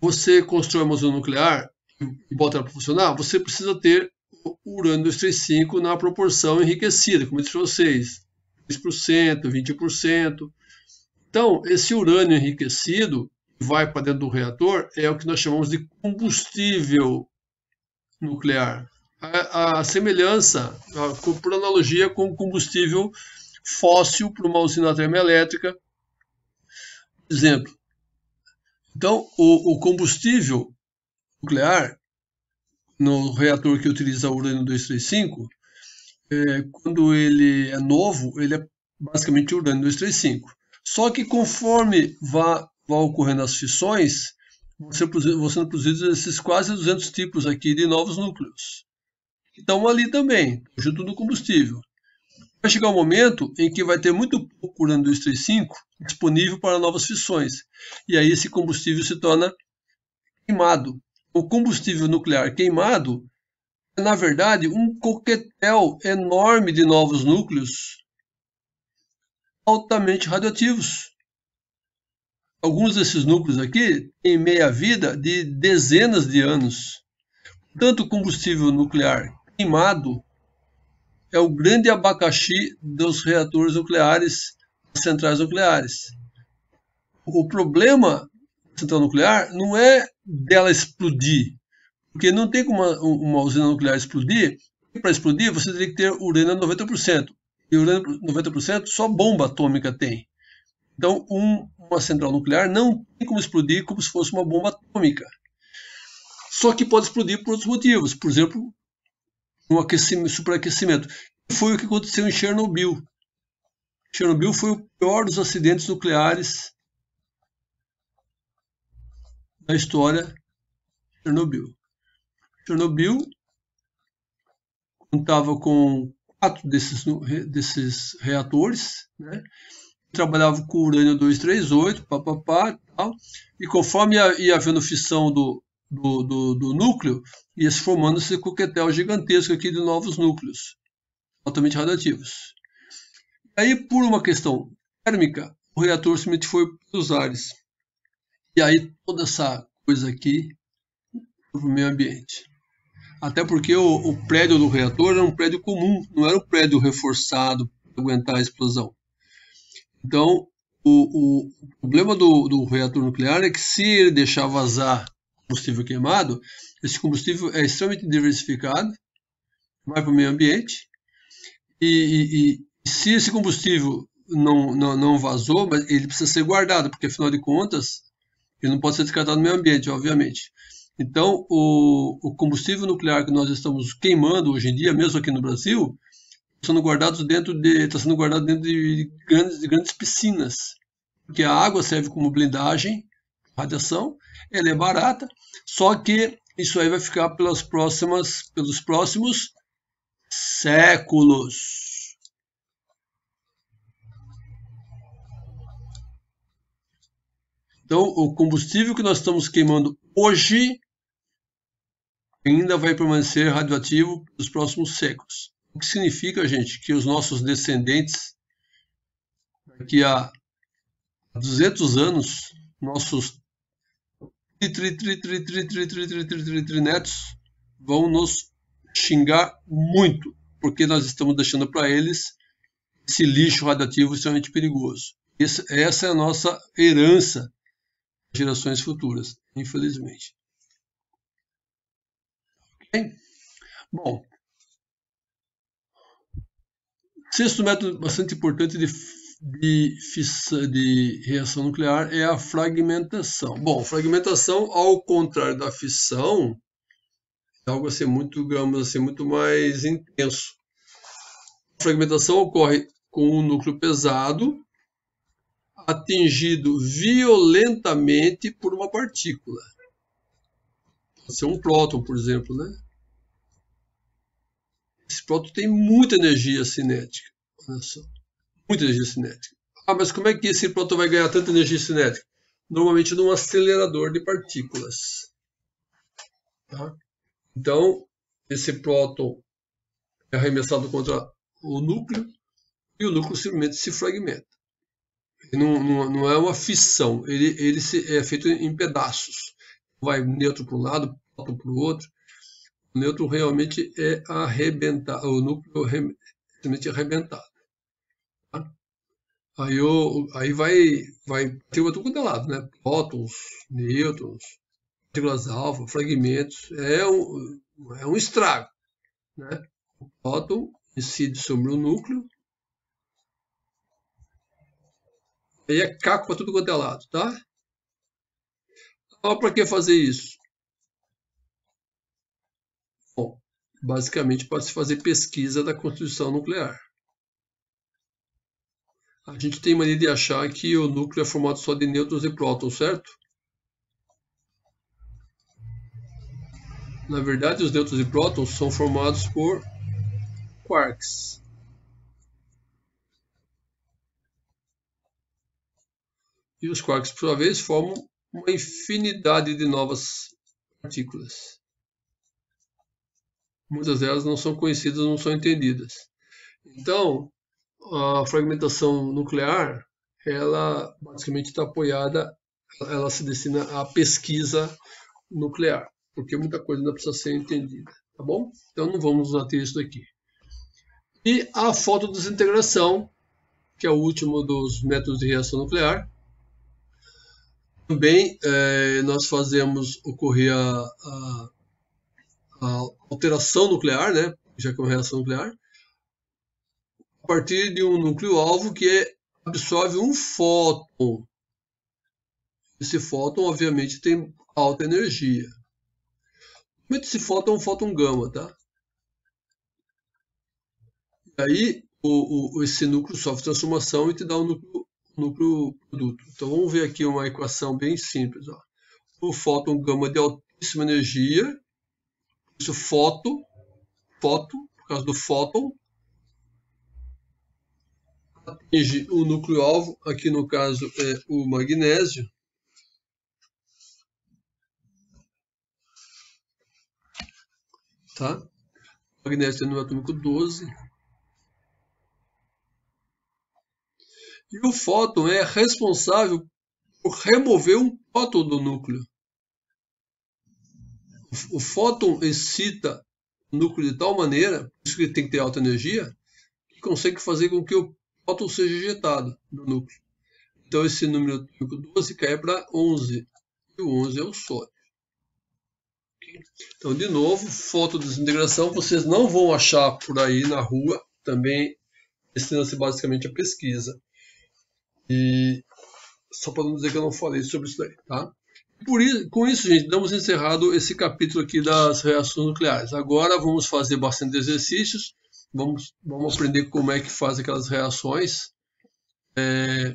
você constrói uma usina nuclear e bota ela para funcionar, você precisa ter o urânio 235 na proporção enriquecida, como eu disse para vocês, 10%, 20%. Então, esse urânio enriquecido que vai para dentro do reator é o que nós chamamos de combustível nuclear. A semelhança, por analogia com o combustível fóssil para uma usina termoelétrica, por exemplo. Então, o combustível nuclear no reator que utiliza urânio 235, quando ele é novo, ele é basicamente urânio 235. Só que conforme vá ocorrendo as fissões, você produz esses quase 200 tipos aqui de novos núcleos. Estão ali também, junto do combustível. Vai chegar um momento em que vai ter muito pouco urânio 235 disponível para novas fissões. E aí esse combustível se torna queimado. O combustível nuclear queimado é, na verdade, um coquetel enorme de novos núcleos altamente radioativos. Alguns desses núcleos aqui têm meia-vida de dezenas de anos. Portanto, o combustível nuclear queimado é o grande abacaxi dos reatores nucleares, das centrais nucleares. O problema da central nuclear não é dela explodir, porque não tem como uma usina nuclear explodir, e para explodir você teria que ter urânio a 90%. E urânio 90% só bomba atômica tem. Então, uma central nuclear não tem como explodir como se fosse uma bomba atômica. Só que pode explodir por outros motivos. Por exemplo, um superaquecimento. Foi o que aconteceu em Chernobyl. Chernobyl foi o pior dos acidentes nucleares da história. Chernobyl contava com 4 desses reatores, né? Trabalhava com urânio 238, tal, e conforme ia havendo fissão do núcleo, ia se formando esse coquetel gigantesco aqui de novos núcleos, altamente radioativos. Aí, por uma questão térmica, o reator simplesmente foi para os ares. E aí toda essa coisa aqui foi para o meio ambiente. Até porque o prédio do reator era um prédio comum, não era um prédio reforçado para aguentar a explosão. Então, o problema do reator nuclear é que se ele deixar vazar combustível queimado, esse combustível é extremamente diversificado, vai para o meio ambiente, e se esse combustível não vazou, mas ele precisa ser guardado, porque afinal de contas, ele não pode ser descartado no meio ambiente, obviamente. Então, o combustível nuclear que nós estamos queimando hoje em dia, mesmo aqui no Brasil, está sendo guardado dentro de grandes piscinas, porque a água serve como blindagem, radiação, ela é barata, só que isso aí vai ficar pelos próximos séculos. Então, o combustível que nós estamos queimando hoje ainda vai permanecer radioativo nos próximos séculos. O que significa, gente, que os nossos descendentes, daqui a 200 anos, nossos netos vão nos xingar muito, porque nós estamos deixando para eles esse lixo radioativo extremamente perigoso. Essa é a nossa herança para gerações futuras, infelizmente. Okay? Bom, sexto método bastante importante de reação nuclear é a fragmentação. Bom, fragmentação, ao contrário da fissão, é algo assim muito, digamos assim, muito mais intenso. A fragmentação ocorre com um núcleo pesado atingido violentamente por uma partícula. Pode ser um próton, por exemplo, né? Esse próton tem muita energia cinética. Olha só. Muita energia cinética. Ah, mas como é que esse próton vai ganhar tanta energia cinética? Normalmente num acelerador de partículas. Tá? Então, esse próton é arremessado contra o núcleo e o núcleo simplesmente se fragmenta. Não é uma fissão, ele é feito em pedaços. Vai neutro para um lado, próton para o outro. O neutro realmente é arrebentado, o núcleo é realmente arrebentado. Tá? Aí vai ter outro quanto é lado, né? Prótons, nêutrons, partículas alfa, fragmentos. É um estrago. Né? O próton incide sobre o núcleo. Aí é caco para tudo quanto é lado, tá? Então, para que fazer isso? Bom, basicamente para se fazer pesquisa da constituição nuclear. A gente tem mania de achar que o núcleo é formado só de nêutrons e prótons, certo? Na verdade, os nêutrons e prótons são formados por quarks. E os quarks, por sua vez, formam uma infinidade de novas partículas. Muitas delas não são conhecidas, não são entendidas. Então, a fragmentação nuclear, ela basicamente está apoiada, ela se destina à pesquisa nuclear, porque muita coisa ainda precisa ser entendida, tá bom? Então não vamos ater isso daqui. E a fotodesintegração, que é o último dos métodos de reação nuclear. Também nós fazemos ocorrer a alteração nuclear, né? Já que é uma reação nuclear, a partir de um núcleo-alvo que absorve um fóton. Esse fóton, obviamente, tem alta energia. Esse fóton é um fóton gama, tá? E aí, esse núcleo sofre transformação e te dá um núcleo produto. Então, vamos ver aqui uma equação bem simples. Ó. O fóton gama de altíssima energia, isso foto, por causa do fóton, atinge o núcleo-alvo, aqui no caso é o magnésio. Tá? O magnésio tem número atômico 12. E o fóton é responsável por remover um próton do núcleo. O fóton excita o núcleo de tal maneira, por isso que ele tem que ter alta energia, que consegue fazer com que o próton seja ejetado do núcleo. Então esse número atômico 12 cai para 11, e o 11 é o sódio. Então, de novo, fotodesintegração vocês não vão achar por aí na rua, também destina-se basicamente à pesquisa. E só para não dizer que eu não falei sobre isso daí, tá? Com isso, gente, damos encerrado esse capítulo aqui das reações nucleares. Agora vamos fazer bastante exercícios, vamos aprender como é que faz aquelas reações.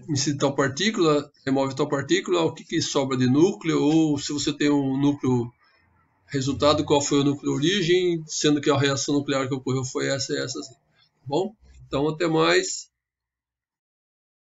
Incide tal partícula, remove tal partícula, o que sobra de núcleo, ou se você tem um núcleo resultado, qual foi o núcleo origem, sendo que a reação nuclear que ocorreu foi essa e essa. Assim. Bom, então até mais.